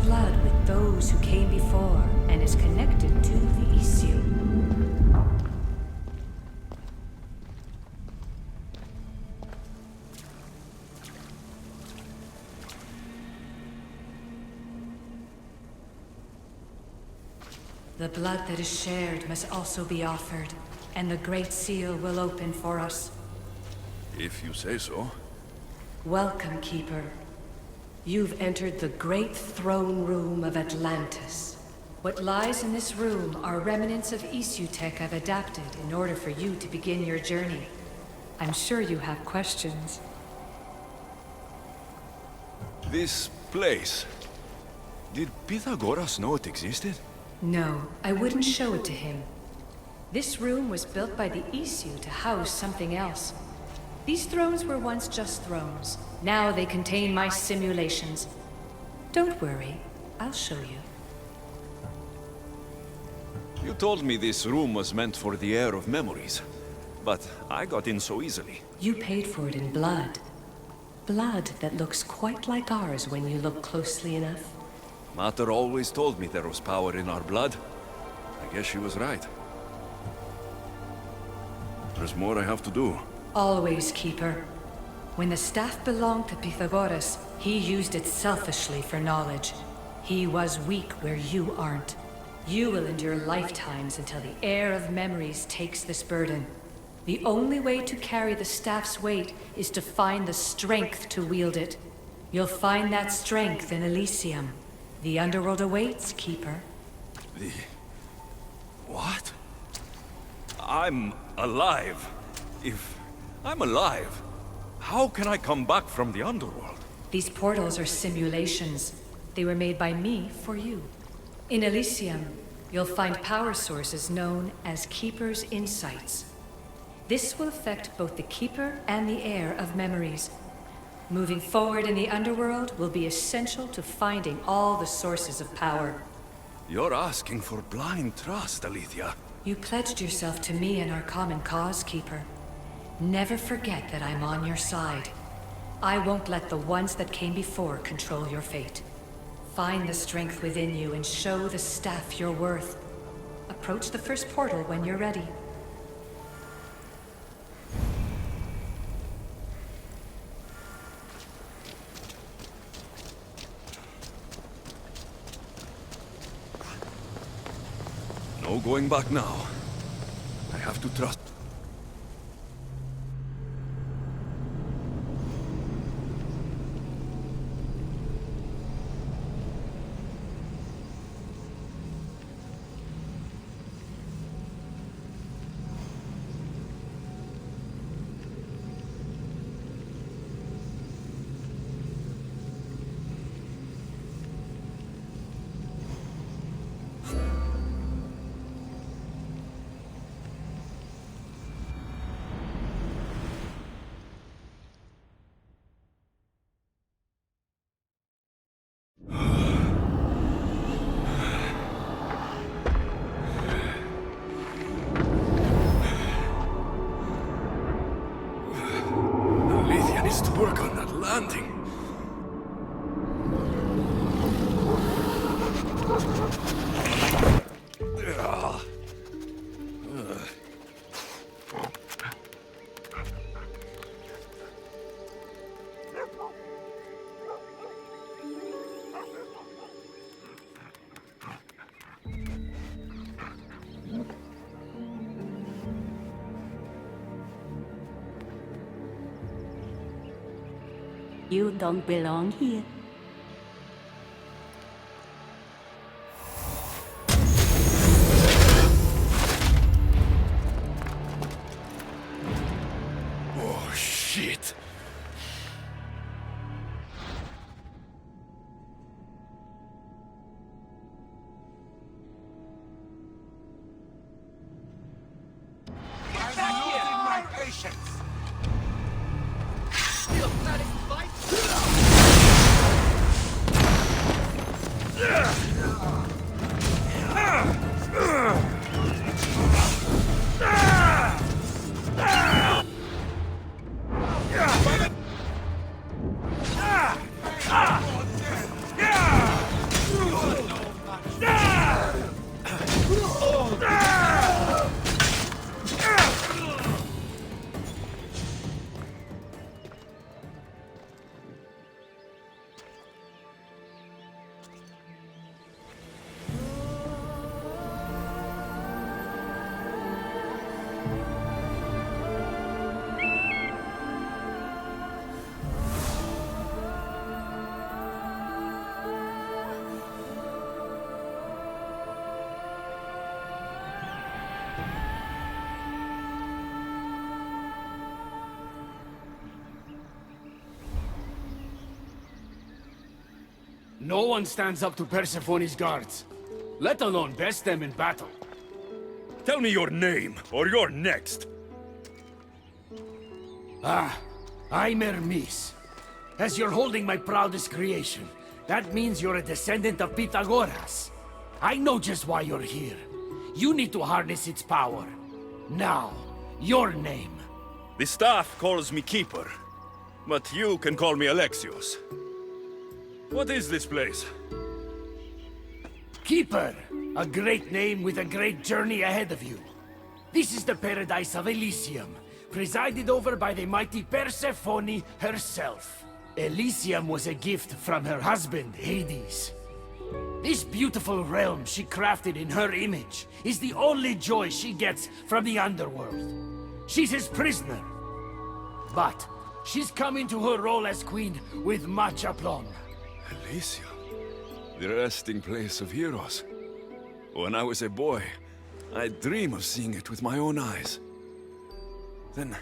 Blood with those who came before and is connected to the Elysium. The blood that is shared must also be offered, and the Great Seal will open for us. If you say so. Welcome, Keeper. You've entered the great throne room of Atlantis. What lies in this room are remnants of Isu tech I've adapted in order for you to begin your journey. I'm sure you have questions. This place... Did Pythagoras know it existed? No, I wouldn't show it to him. This room was built by the Isu to house something else. These thrones were once just thrones. Now they contain my simulations. Don't worry, I'll show you. You told me this room was meant for the heir of memories, but I got in so easily. You paid for it in blood. Blood that looks quite like ours when you look closely enough. Mater always told me there was power in our blood. I guess she was right. There's more I have to do. Always, Keeper. When the staff belonged to Pythagoras, he used it selfishly for knowledge. He was weak where you aren't. You will endure lifetimes until the heir of memories takes this burden. The only way to carry the staff's weight is to find the strength to wield it. You'll find that strength in Elysium. The underworld awaits, Keeper. The... what? I'm alive. If I'm alive, how can I come back from the underworld? These portals are simulations. They were made by me for you. In Elysium, you'll find power sources known as Keeper's Insights. This will affect both the Keeper and the Heir of memories. Moving forward in the underworld will be essential to finding all the sources of power. You're asking for blind trust, Alethea. You pledged yourself to me and our common cause, Keeper. Never forget that I'm on your side. I won't let the ones that came before control your fate. Find the strength within you and show the staff your worth. Approach the first portal when you're ready. No going back now. I have to trust. To work on that landing. You don't belong here. Oh, shit. I'm losing my patience. No one stands up to Persephone's guards, let alone best them in battle. Tell me your name, or you're next. I'm Hermes. As you're holding my proudest creation, that means you're a descendant of Pythagoras. I know just why you're here. You need to harness its power. Now, your name. The staff calls me Keeper, but you can call me Alexios. What is this place? Keeper, a great name with a great journey ahead of you. This is the paradise of Elysium, presided over by the mighty Persephone herself. Elysium was a gift from her husband, Hades. This beautiful realm she crafted in her image is the only joy she gets from the underworld. She's his prisoner. But She's come into her role as queen with much aplomb. Elysium, the resting place of heroes. When I was a boy, I'd dream of seeing it with my own eyes. Then,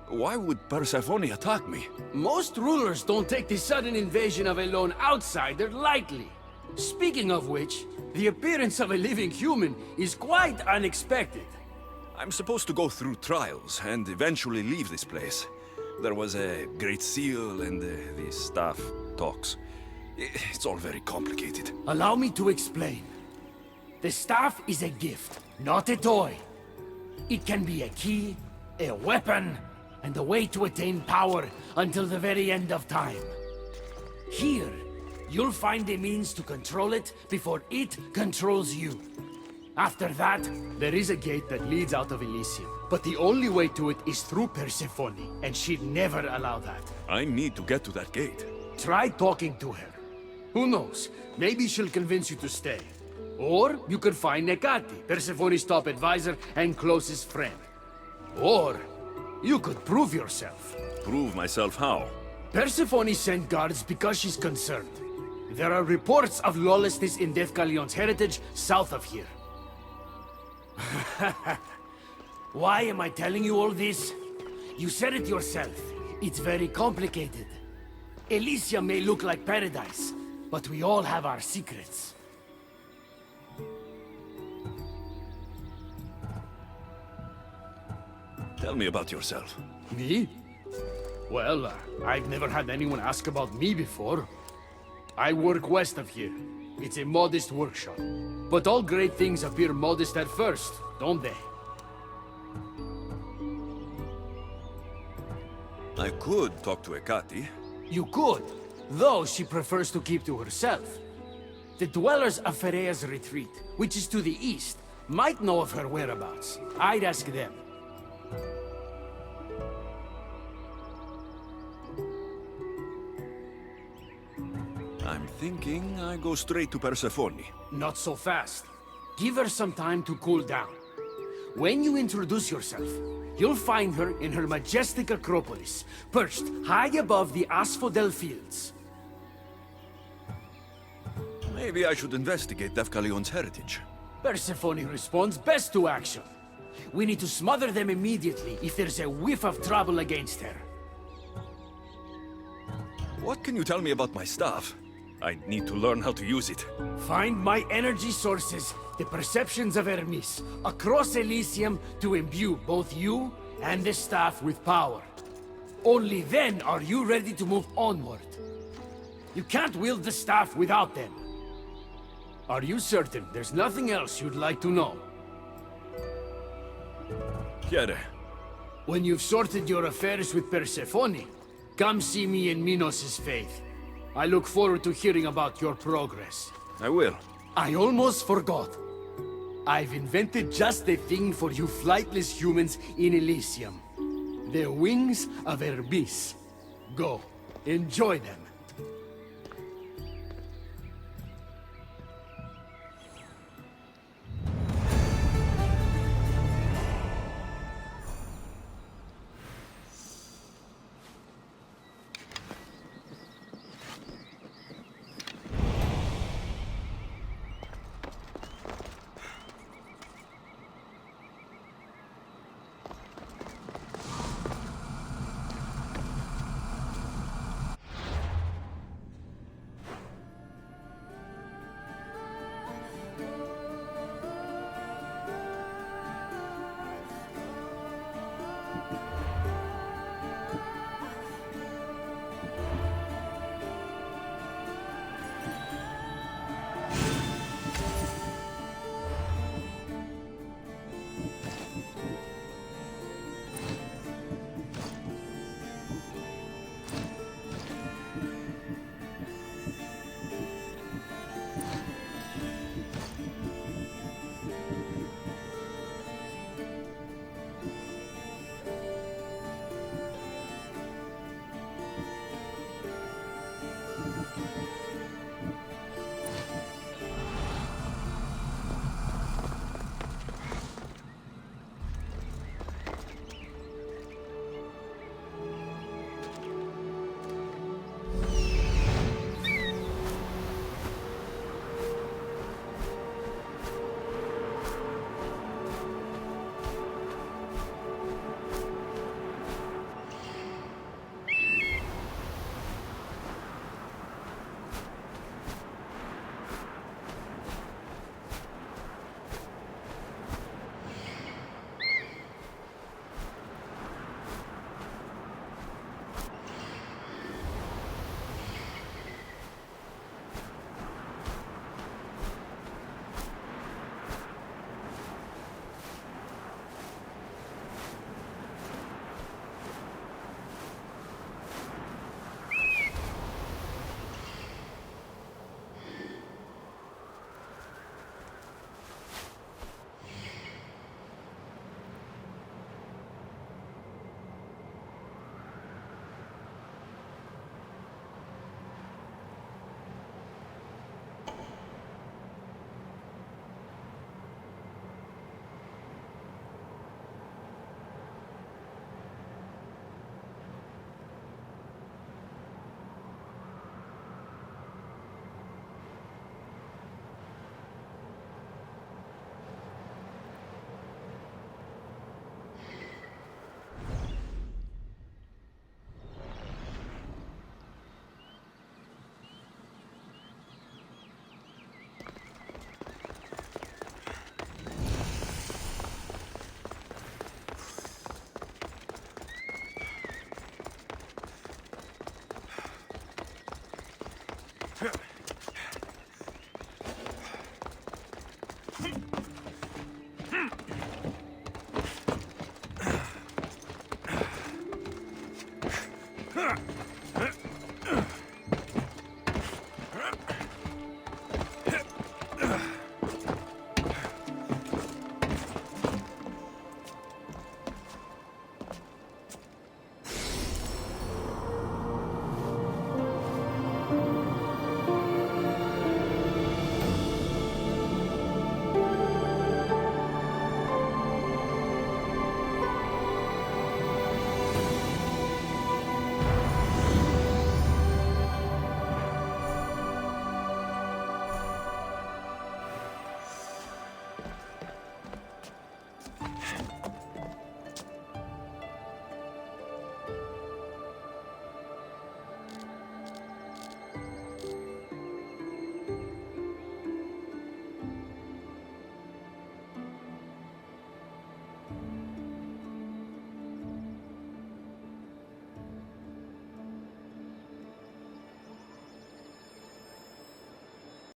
why would Persephone attack me? Most rulers don't take the sudden invasion of a lone outsider lightly. Speaking of which, the appearance of a living human is quite unexpected. I'm supposed to go through trials and eventually leave this place. There was a great seal and the staff talks. It's all very complicated. Allow me to explain. The staff is a gift, not a toy. It can be a key, a weapon, and a way to attain power until the very end of time. Here, you'll find a means to control it before it controls you. After that, there is a gate that leads out of Elysium. But the only way to it is through Persephone, and she'd never allow that. I need to get to that gate. Try talking to her. Who knows? Maybe she'll convince you to stay. Or you could find Nekati, Persephone's top advisor and closest friend. Or you could prove yourself. Prove myself how? Persephone sent guards because she's concerned. There are reports of lawlessness in Deucalion's heritage south of here. Why am I telling you all this? You said it yourself. It's very complicated. Elysium may look like paradise, but we all have our secrets. Tell me about yourself. Me? Well, I've never had anyone ask about me before. I work west of here. It's a modest workshop. But all great things appear modest at first, don't they? I could talk to Ekati. You could, though she prefers to keep to herself. The dwellers of Pherea's retreat, which is to the east, might know of her whereabouts. I'd ask them. I'm thinking I go straight to Persephone. Not so fast. Give her some time to cool down. When you introduce yourself, you'll find her in her majestic acropolis, perched high above the asphodel fields. Maybe I should investigate Deucalion's heritage. Persephone responds best to action. We need to smother them immediately if there's a whiff of trouble against her. What can you tell me about my staff? I need to learn how to use it. Find my energy sources, the perceptions of Hermes, across Elysium to imbue both you and the staff with power. Only then are you ready to move onward. You can't wield the staff without them. Are you certain there's nothing else you'd like to know? Chiede. When you've sorted your affairs with Persephone, come see me in Minos' faith. I look forward to hearing about your progress. I will. I almost forgot. I've invented just the thing for you flightless humans in Elysium. The wings of Hermes. Go, enjoy them.